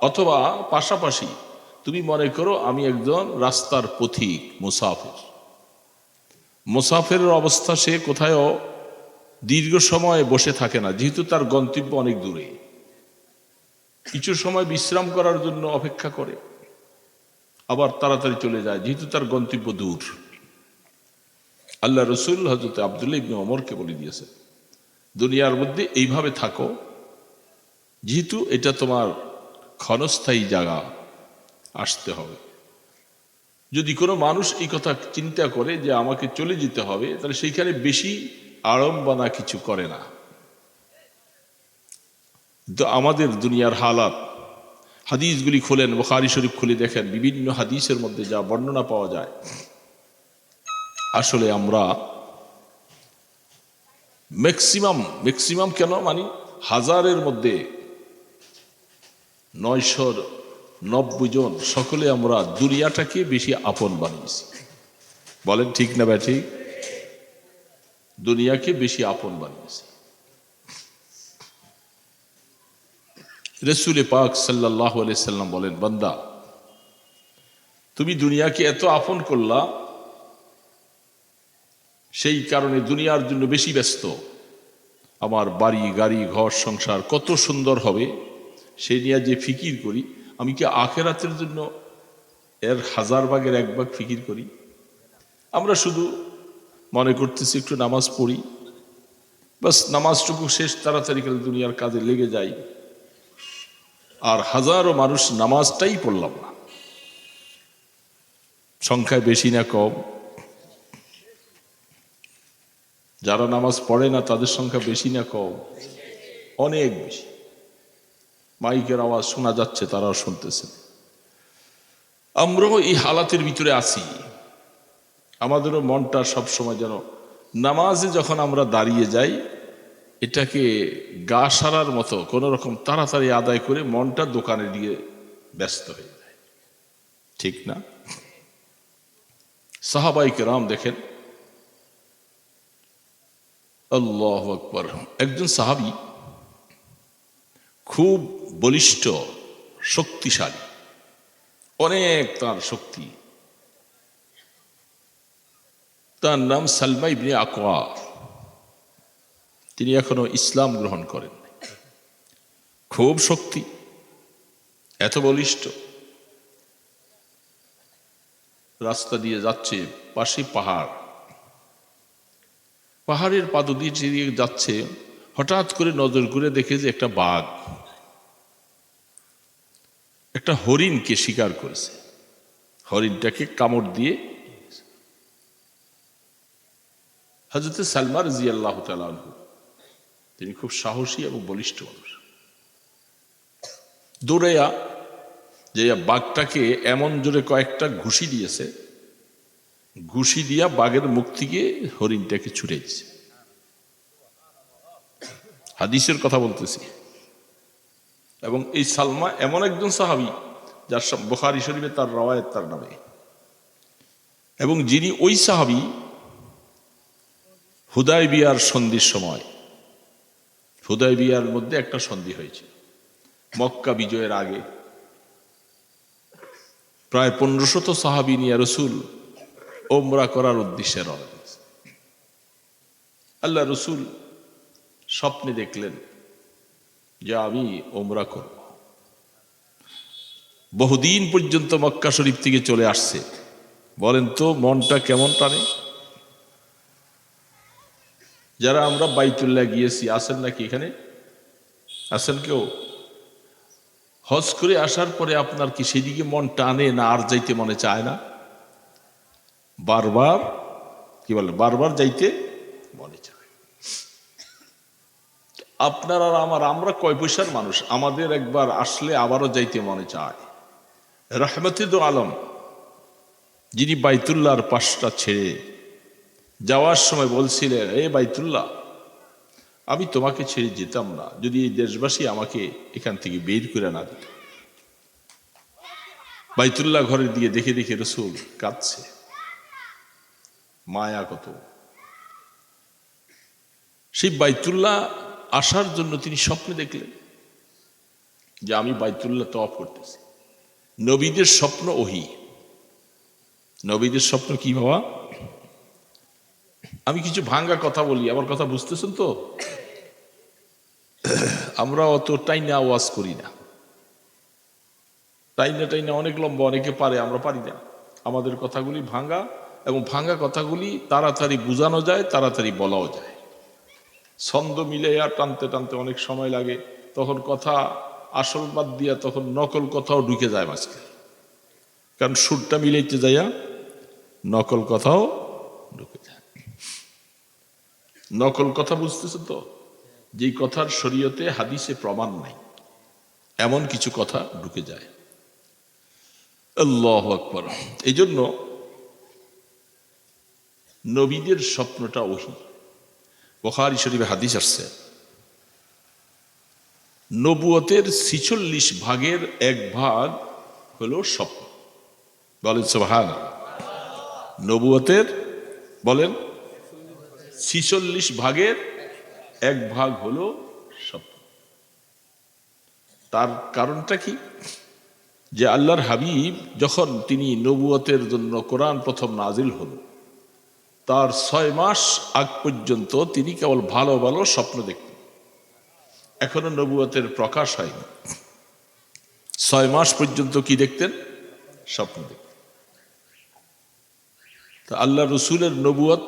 অথবা পাশাপাশি তুমি মনে করো আমি একজন রাস্তার পথিক, মুসাফির। মুসাফিরের অবস্থা, সে কোথায়ও দীর্ঘ সময় বসে থাকে না, যেহেতু তার গন্তব্য অনেক দূরে। কিছু সময় বিশ্রাম করার জন্য অপেক্ষা করে, আবার তাড়াতাড়ি চলে যায়, যেহেতু তার গন্তব্য দূর। আল্লাহ রসুল হযরত আব্দুল্লাহ ইবনে ওমরকে বলে দিয়েছে, দুনিয়ার মধ্যে এইভাবে থাকো, যেহেতু এটা তোমার ক্ষণস্থায়ী জায়গা, আসতে হবে। যদি কোনো মানুষ এই কথা চিন্তা করে যে আমাকে চলে যেতে হবে, তাহলে সেইখানে বেশি আড়ম্বনা কিছু করে না। তো আমাদের দুনিয়ার হালাত, হাদিসগুলি খোলেন, বুখারী শরীফ খুলে দেখেন, বিভিন্ন হাদিসের মধ্যে যা বর্ণনা পাওয়া যায়, আসলে আমরা ম্যাক্সিমাম কেন মানে 1000-এর মধ্যে 990 জন সকলে আমরা দুনিয়াটাকে বেশি আপন বানিয়েছি। বলেন ঠিক না ভাই? ঠিক, দুনিয়াকে বেশি আপন বানিয়েছি। রাসূল পাক সাল্লাল্লাহু আলাইহি সাল্লাম বলেন, বান্দা তুমি দুনিয়াকে এত আপন করলা, সেই কারণে দুনিয়ার জন্য বেশি ব্যস্ত। আমার বাড়ি গাড়ি ঘর সংসার কত সুন্দর হবে সেই নিয়ে যে ফিকির করি, আমি কি আখিরাতের জন্য এর 1000 ভাগের 1 ভাগ ফিকির করি? আমরা শুধু মনে করতেছি একটু নামাজ পড়ি, বাস নামাজটুকু শেষ, তাড়াতাড়ি করে দুনিয়ার কাজে লেগে যাই, আর হাজারো মানুষ নামাজটাই পড়লাম না। সংখ্যায় বেশি না কম? যারা নামাজ পড়ে না তাদের সংখ্যা বেশি না কম? অনেক বেশি। মাইকের আওয়াজ শোনা যাচ্ছে, তারাও শুনতেছেন। আমরাও এই হালাতের ভিতরে আছি। আমাদেরও মনটা সবসময় যেন নামাজে যখন আমরা দাঁড়িয়ে যাই, এটাকে গা সারার মতো কোনো রকম তাড়াতাড়ি আদায় করে মনটা দোকানে দিয়ে ব্যস্ত হয়ে যায়, ঠিক না? সাহাবায়ে কেরাম দেখেন, আল্লাহু আকবার, একজন সাহাবী খুব বলিষ্ঠ, শক্তিশালী, অনেক তার শক্তি। তার নাম সালমা ইবনে আকওয়া। তিনি এখনো ইসলাম গ্রহণ করেন। খুব শক্তি, এত বলিষ্ঠ। রাস্তা দিয়ে যাচ্ছে, পাশে পাহাড়, পাহাড়ের পাদদেশ দিয়ে যাচ্ছে, হঠাৎ করে নজর করে দেখে যে একটা বাঘ একটা হরিণকে শিকার করেছে, হরিণটাকে কামড় দিয়ে। হযরত সালমা রাদিয়াল্লাহু তাআলা আনহু, তিনি খুব সাহসী এবং বলিষ্ঠ মানুষ, দৌড়াইয়া যে বাঘটাকে এমন জোরে কয়েকটা ঘুষি দিয়েছে, ঘুষি দিয়া বাঘের মুখ থেকে হরিণটাকে ছুটে দিয়েছে। হাদিসের কথা বলতেছি। এবং এই সালমা এমন একজন সাহাবী যার বুখারী শরীফে তার রওয়ায়াত তার নামে, এবং যিনি ওই সাহাবী হুদায়বিয়ার সন্ধির সময়, হুদায়বিয়ার মধ্যে একটা সন্ধি হয়েছে মক্কা বিজয়ের আগে, প্রায় 1500 সাহাবী নিয়ে রাসূল উমরা করার উদ্দেশ্যে রওনা দিয়েছে। আল্লাহ রাসূল স্বপ্নে দেখলেন যে আমি উমরা করব। বহুদিন পর্যন্ত মক্কা শরীফ থেকে চলে আসছে। বলেন তো মনটা কেমন টানে? যারা আমরা বাইতুল্লাহ গিয়েছি, আছেন নাকি এখানে? আছেন কেউ? হজ করে আসার পরে আপনার কি সেদিকে মন টানে না আর যাইতে মনে চায় না? বারবার কি বলে, বারবার যাইতে মনে চায়। আপনার আর আমরা কয় পয়সার মানুষ, আমাদের একবার আসলে আবারও যাইতে মনে চায়। রহমতে দো আলম যিনি বাইতুল্লাহর পাশটা ছেড়ে যাওয়ার সময় বলছিলেন, এ বাইতুল্লাহ, আমি তোমাকে ছেড়ে যেতাম না যদি এই দেশবাসী আমাকে এখান থেকে বের করে না দিত। বাইতুল্লাহ ঘরের দিকে দেখে দেখে রাসূল কাঁদছে, মায়া কত। সেই বাইতুল্লাহ আসার জন্য তিনি স্বপ্নে দেখলেন যে আমি বাইতুল্লাহ তওয়াফ করতেছি। নবীদের স্বপ্ন ওহী। নবীদের স্বপ্ন কি বাবা? আমি কিছু ভাঙ্গা কথা বলি, আমার কথা বুঝতেছেন তো? আমরা অত টাইনা ওয়াজ করি না, টাইনা অনেক লম্বা, অনেকে পারে, আমরা পারি না। আমাদের কথাগুলি ভাঙ্গা, এবং ভাঙ্গা কথাগুলি তাড়াতাড়ি বোঝানো যায়, তাড়াতাড়ি বলাও যায়। ছন্দ মিলে আর টানতে টানতে অনেক সময় লাগে, তখন কথা আসল বাদ দিয়া তখন নকল কথাও ঢুকে যায় মাঝকে, কারণ সুরটা মিলাইতে যাইয়া নকল কথাও ঢুকে যায়। নকল কথা বুঝতেছে তো? যেই কথার শরীয়তে হাদিসে প্রমাণ নাই, এমন কিছু কথা ঢুকে যায়। আল্লাহু আকবার। এই জন্য নবীদের স্বপ্নটা ওহী। বুখারী শরীফে হাদিস আসছে, নবুয়তের ৪৬ ভাগের ১ ভাগ হলো স্বপ্ন। বলেন সুবহানাল্লাহ। নবুয়তের বলেন ৪৬ ভাগের ১ ভাগ হলো স্বপ্ন। তার কারণটা কি? যে আল্লাহর হাবিব যখন তিনি নবুয়তের জন্য কোরআন প্রথম নাজিল হলো, তার ৬ মাস আগ পর্যন্ত তিনি কেবল ভালো ভালো স্বপ্ন দেখতেন। এখনো নবুয়তের প্রকাশ হয়নি। ৬ মাস পর্যন্ত কি দেখতেন? স্বপ্ন দেখতেন। তা আল্লাহ রসুলের নবুয়ত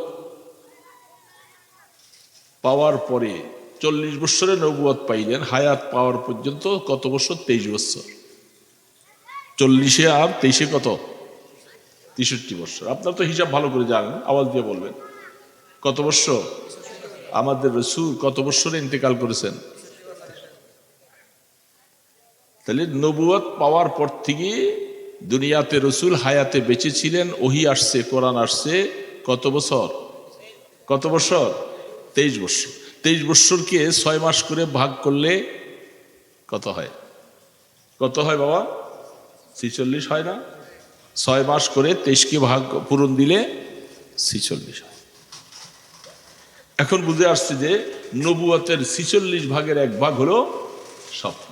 পাওয়ার পরে ৪০ বছরের নবুয়ত পাইলেন, হায়াত পাওয়ার পর্যন্ত কত বছর? ২৩ বছর। ৪০ আর ২৩ কত? ৬৩ বছর। আপনার তো হিসাব ভালো করে জানেন, আওয়াজ দিয়ে বলবেন কত বছর? আমাদের রসুল কত বছরে ইন্তেকাল করেছেন? তাহলে নবুয়ত পাওয়ার পর থেকে দুনিয়াতে রসুল হায়াতে বেঁচে ছিলেন, ওহী আসছে, কোরআন আসছে কত বছর? কত বছর? ২৩ বছর। ২৩ বছরকে ৬ মাস করে ভাগ করলে কত হয়? কত হয় বাবা? ৪৬ হয় না? ৬ মাস করে ২৩কে ভাগ পূরণ দিলে ৪৬ হয়। এখন বুঝে আসছে যে নবুয়তের ৪৬ ভাগের ১ ভাগ হলো স্বপ্ন।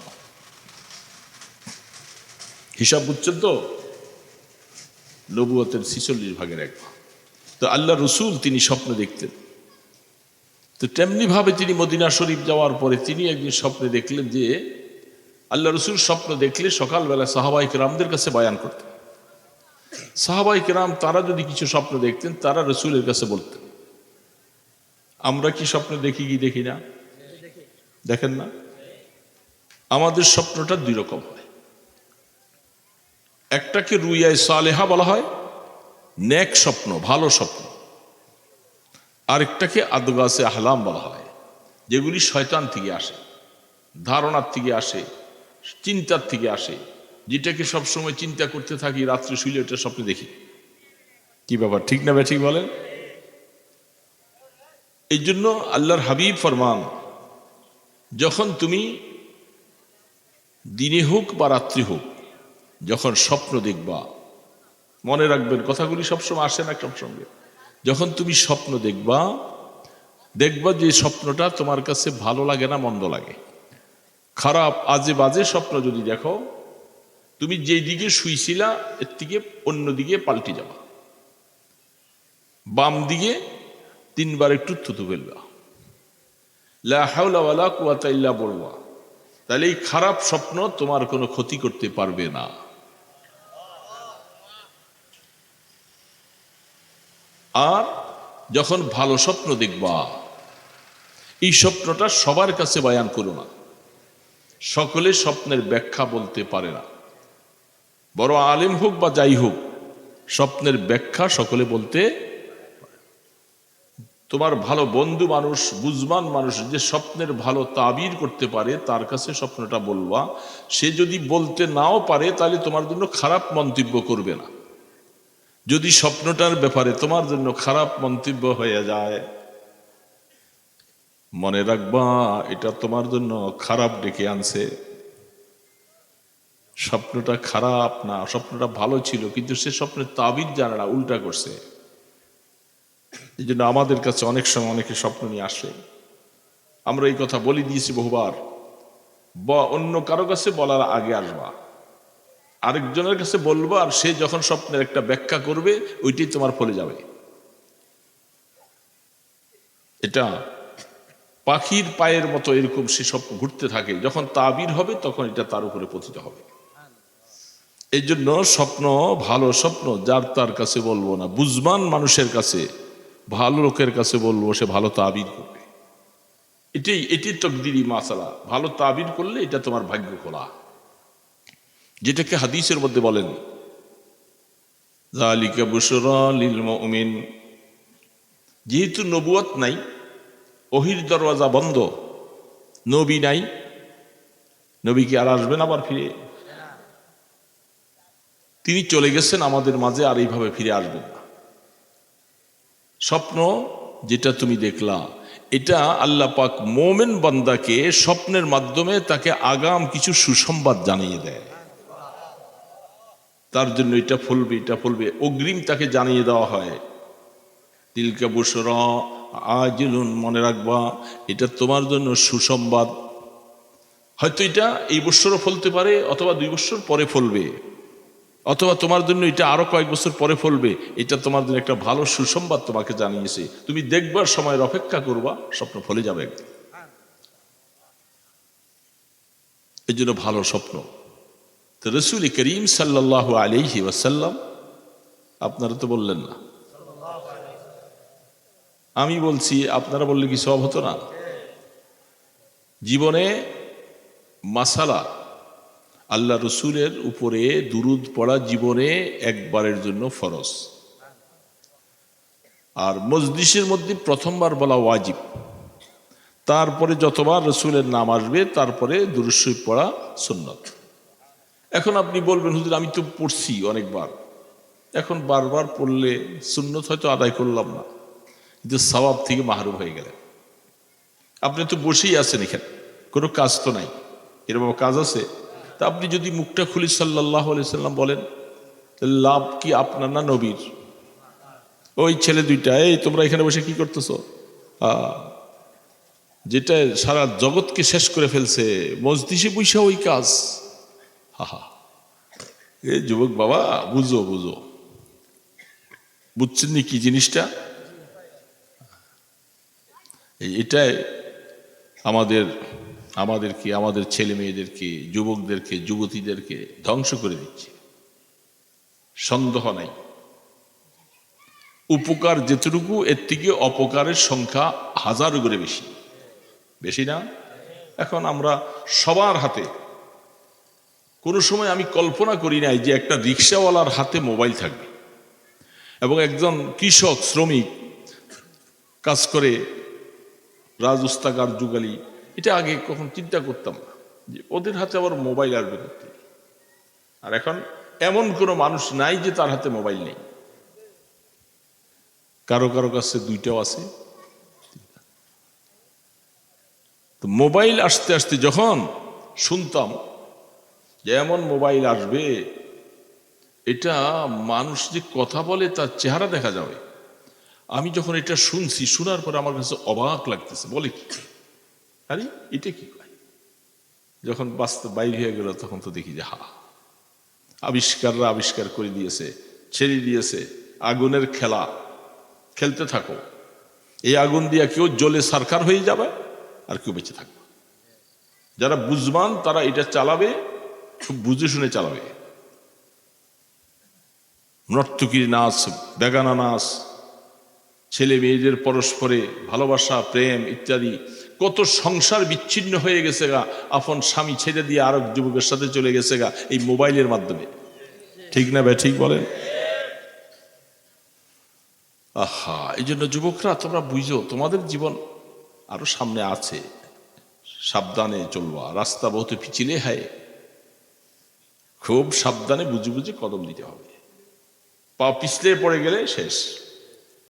হিসাব বুঝছেন তো? নবুয়তের ৪৬ ভাগের ১ ভাগ। তো আল্লাহ রসুল তিনি স্বপ্ন দেখতেন। তো তেমনি ভাবে তিনি মদিনা শরীফ যাওয়ার পরে তিনি একদিন স্বপ্নে দেখলেন যে আল্লাহ রসুল স্বপ্ন দেখলে সকালবেলা সাহাবায়ে কেরামদের কাছে বয়ান করতেন। সাহাবায়ে কেরাম তারা যদি কিছু স্বপ্ন দেখতেন, তারা রসুলের কাছে বলতেন। আমরা কি স্বপ্ন দেখি কি দেখি না? দেখেন না? আমাদের স্বপ্নটা ২ রকম হয়। একটাকে রুইয়ায়ে সালেহা বলা হয়, নেক স্বপ্ন, ভালো স্বপ্ন। আরেকটাকে আদগাসে আহলাম বলা হয়, যেগুলি শয়তান থেকে আসে, ধারণার থেকে আসে, চিন্তার থেকে আসে। যেটাকে সবসময় চিন্তা করতে থাকি, রাত্রে শুইলে ওটা স্বপ্নে দেখি। কি ব্যাপার, ঠিক না ঠিক বলেন? এই জন্য আল্লাহর হাবিব ফরমান, যখন তুমি দিনে হোক বা রাত্রি হোক, যখন স্বপ্ন দেখবা, মনে রাখবেন কথাগুলি সবসময় আসে না সঙ্গে। যখন তুমি স্বপ্ন দেখবা, দেখবা যে স্বপ্নটা তোমার কাছে ভালো লাগে না মন্দ লাগে, খারাপ আজে বাজে স্বপ্ন যদি দেখো, তুমি যেই দিকে শুইছিলা এর থেকে অন্য দিকে পাল্টে যাবা, বাম দিকে ৩ বার একটু থুতু ফেলবা, লা হাওলা ওয়ালা কুওয়াতা ইল্লা বলবা। তাহলে এই খারাপ স্বপ্ন তোমার কোনো ক্ষতি করতে পারবে না। আর যখন ভালো স্বপ্ন দেখবা, এই স্বপ্নটা সবার কাছে বয়ান করো না। সকলে স্বপ্নের ব্যাখ্যা বলতে পারে না। বড় আলেম হোক বা যাই হোক, স্বপ্নের ব্যাখ্যা সকলে বলতে। তোমার ভালো বন্ধু মানুষ, বুঝবান মানুষ, যে স্বপ্নের ভালো তাবির করতে পারে, তার কাছে স্বপ্নটা বলবা। সে যদি বলতে নাও পারে, তাহলে তোমার জন্য খারাপ মন্তব্য করবে না। যদি স্বপ্নটার ব্যাপারে তোমার জন্য খারাপ মন্তব্য হয়ে যায়, মনে রাখবা এটা তোমার জন্য খারাপ ডেকে আনছে। স্বপ্নটা খারাপ না, স্বপ্নটা ভালো ছিল, কিন্তু সে স্বপ্নের তাবির জানে না, উল্টা করছে। এই জন্য আমাদের কাছে অনেক সময় অনেকে স্বপ্ন নিয়ে আসে, আমরা এই কথা বলে দিয়েছি বহুবার, অন্য কারো কাছে বলার আগে আসবা, আরেকজনের কাছে বলবো, আর সে যখন স্বপ্নের একটা ব্যাখ্যা করবে, ওইটাই তোমার ফলে যাবে। এটা পাখির পায়ের মতো এরকম সে স্বপ্ন ঘুরতে থাকে, যখন তাবির হবে তখন এটা তার উপরে পতিত হবে। এই জন্য স্বপ্ন, ভালো স্বপ্ন যার তার কাছে বলবো না, বুঝবান মানুষের কাছে, ভালো লোকের কাছে বলবো, সে ভালো তাবির করবে। এটি তকদিরি মাসালা। ভালো তাবির করলে এটা তোমার ভাগ্য খোলা, যেটাকে হাদিসের মধ্যে বলেন যালিকা বুশরা লিল মুমিন। যেহেতু নবুয়ত নাই, ওহির দরওয়াজা বন্ধ, নবী নাই, নবী কি আর আসবেন আবার ফিরে? তিনি চলে গেছেন আমাদের মাঝে, আর এইভাবে ফিরে আসবেন না। স্বপ্ন যেটা তুমি দেখলা, এটা আল্লাহ পাক মোমেন বান্দাকে স্বপ্নের মাধ্যমে তাকে আগাম কিছু সুসংবাদ জানিয়ে দেয়। তার জন্য এটা ফলবে, এটা ফলবে, অগ্রিম তাকে জানিয়ে দেওয়া হয়। তিলকা বুশরা আজিলুন, মনে রাখবা এটা তোমার জন্য সুসংবাদ। হয়তো এটা এই বছরও ফলতে পারে, অথবা 2 বছর পরে ফলবে, অথবা তোমার জন্য এটা আরো কয়েক বছর পরে ফলবে। এটা তোমার জন্য একটা ভালো সুসংবাদ তোমাকে জানিয়েছে, তুমি দেখবার সময়ের অপেক্ষা করবা, স্বপ্ন ফলে যাবে। এই জন্য ভালো স্বপ্ন। তো রাসূল করিম সাল্লাল্লাহু আলাইহি ওয়াসাল্লাম, আপনারা তো বললেন না, আমি বলছি, আপনারা বললে কি সব হতো না? জীবনে মাসালা, আল্লাহ রসুলের উপরে দুরুদ পড়া জীবনে একবারের জন্য ফরজ, আর মজলিসের মধ্যে প্রথমবার বলা ওয়াজিব। তারপরে যতবার রসুলের নাম আসবে তারপরে দুরূদ শরীফ পড়া সুন্নত। এখন আপনি বলবেন, হুজুর আমি তো পড়ছি অনেকবার, এখন বারবার পড়লে সুন্নত হয়তো আদায় করলাম না, কিন্তু সওয়াব থেকে মাহরুম হয়ে গেলেন। আপনি তো বসেই আছেন, এখানে কোনো কাজ তো নাই, এরকম কাজ আছে? তা আপনি যদি মুখটা খুলি সাল্লাল্লাহু আলাইহি সাল্লাম বলেন, লাভ কি আপনার না নবীর? ওই ছেলে দুইটা, এই তোমরা এখানে বসে কি করতেছো? যেটা সারা জগৎকে শেষ করে ফেলছে, মজলিসে বসে ওই কাজ। হা, এই যুবক বাবা, বুঝো বুঝো, বুঝছেন নি কি জিনিসটা? এটাই আমাদেরকে, আমাদের ছেলে মেয়েদেরকে, যুবকদেরকে, যুবতীদেরকে ধ্বংস করে দিচ্ছে, সন্দেহ নাই। উপকার যেটুকু, এর থেকে অপকারের সংখ্যা 1000 করে বেশি, বেশি না? এখন আমরা সবার হাতে, কোনো সময় আমি কল্পনা করি নাই যে একটা রিক্সাওয়ালার হাতে মোবাইল থাকবে, এবং একজন কৃষক শ্রমিক কাজ করে, রাজউস্তাকার যুগালি, এটা আগে কখন চিন্তা করতাম না যে ওদের হাতে আবার মোবাইল আসবে করতে। আর এখন এমন কোনো মানুষ নাই যে তার হাতে মোবাইল নেই, কারো কারো কাছে 2টাও আছে। তো মোবাইল আসতে আসতে যখন শুনতাম যে এমন মোবাইল আসবে, এটা মানুষ যে কথা বলে তার চেহারা দেখা যাবে, আমি যখন এটা শুনছি, শোনার পর আমার কাছে অবাক লাগতেছে, বলে কি, আরে এটা কি কয়? যখন বাস্তব বাইর হয়ে গেল তখন তো দেখি যে আবিষ্কাররা আবিষ্কার করে দিয়েছে, ছেড়ে দিয়েছে, আগুনের খেলা খেলতে থাকো, এই আগুন দিয়ে কেউ জ্বলে সারখার হয়ে যাবে, আর কেউ বেঁচে থাকবে। যারা বুঝবান তারা এটা চালাবে, খুব বুঝে শুনে চালাবে। নর্তকীর নাচ, বেগানা নাচ, ছেলে মেয়েদের পরস্পরে ভালোবাসা, প্রেম ইত্যাদি, কত সংসার বিচ্ছিন্ন হয়ে গেছে গা, আপন স্বামী ছেড়ে দিয়ে আরেক যুবকের সাথে চলে গেছে গা এই মোবাইলের মাধ্যমে। ঠিক না ভাই, ঠিক বলেন? এই জন্য যুবকরা, তোমরা বুঝো তোমাদের জীবন আরো সামনে আছে, সাবধানে চলবা, রাস্তা বহুত পিছিলে হয়, খুব সাবধানে বুঝে বুঝে কদম দিতে হবে, পা পিছলে পড়ে গেলে শেষ।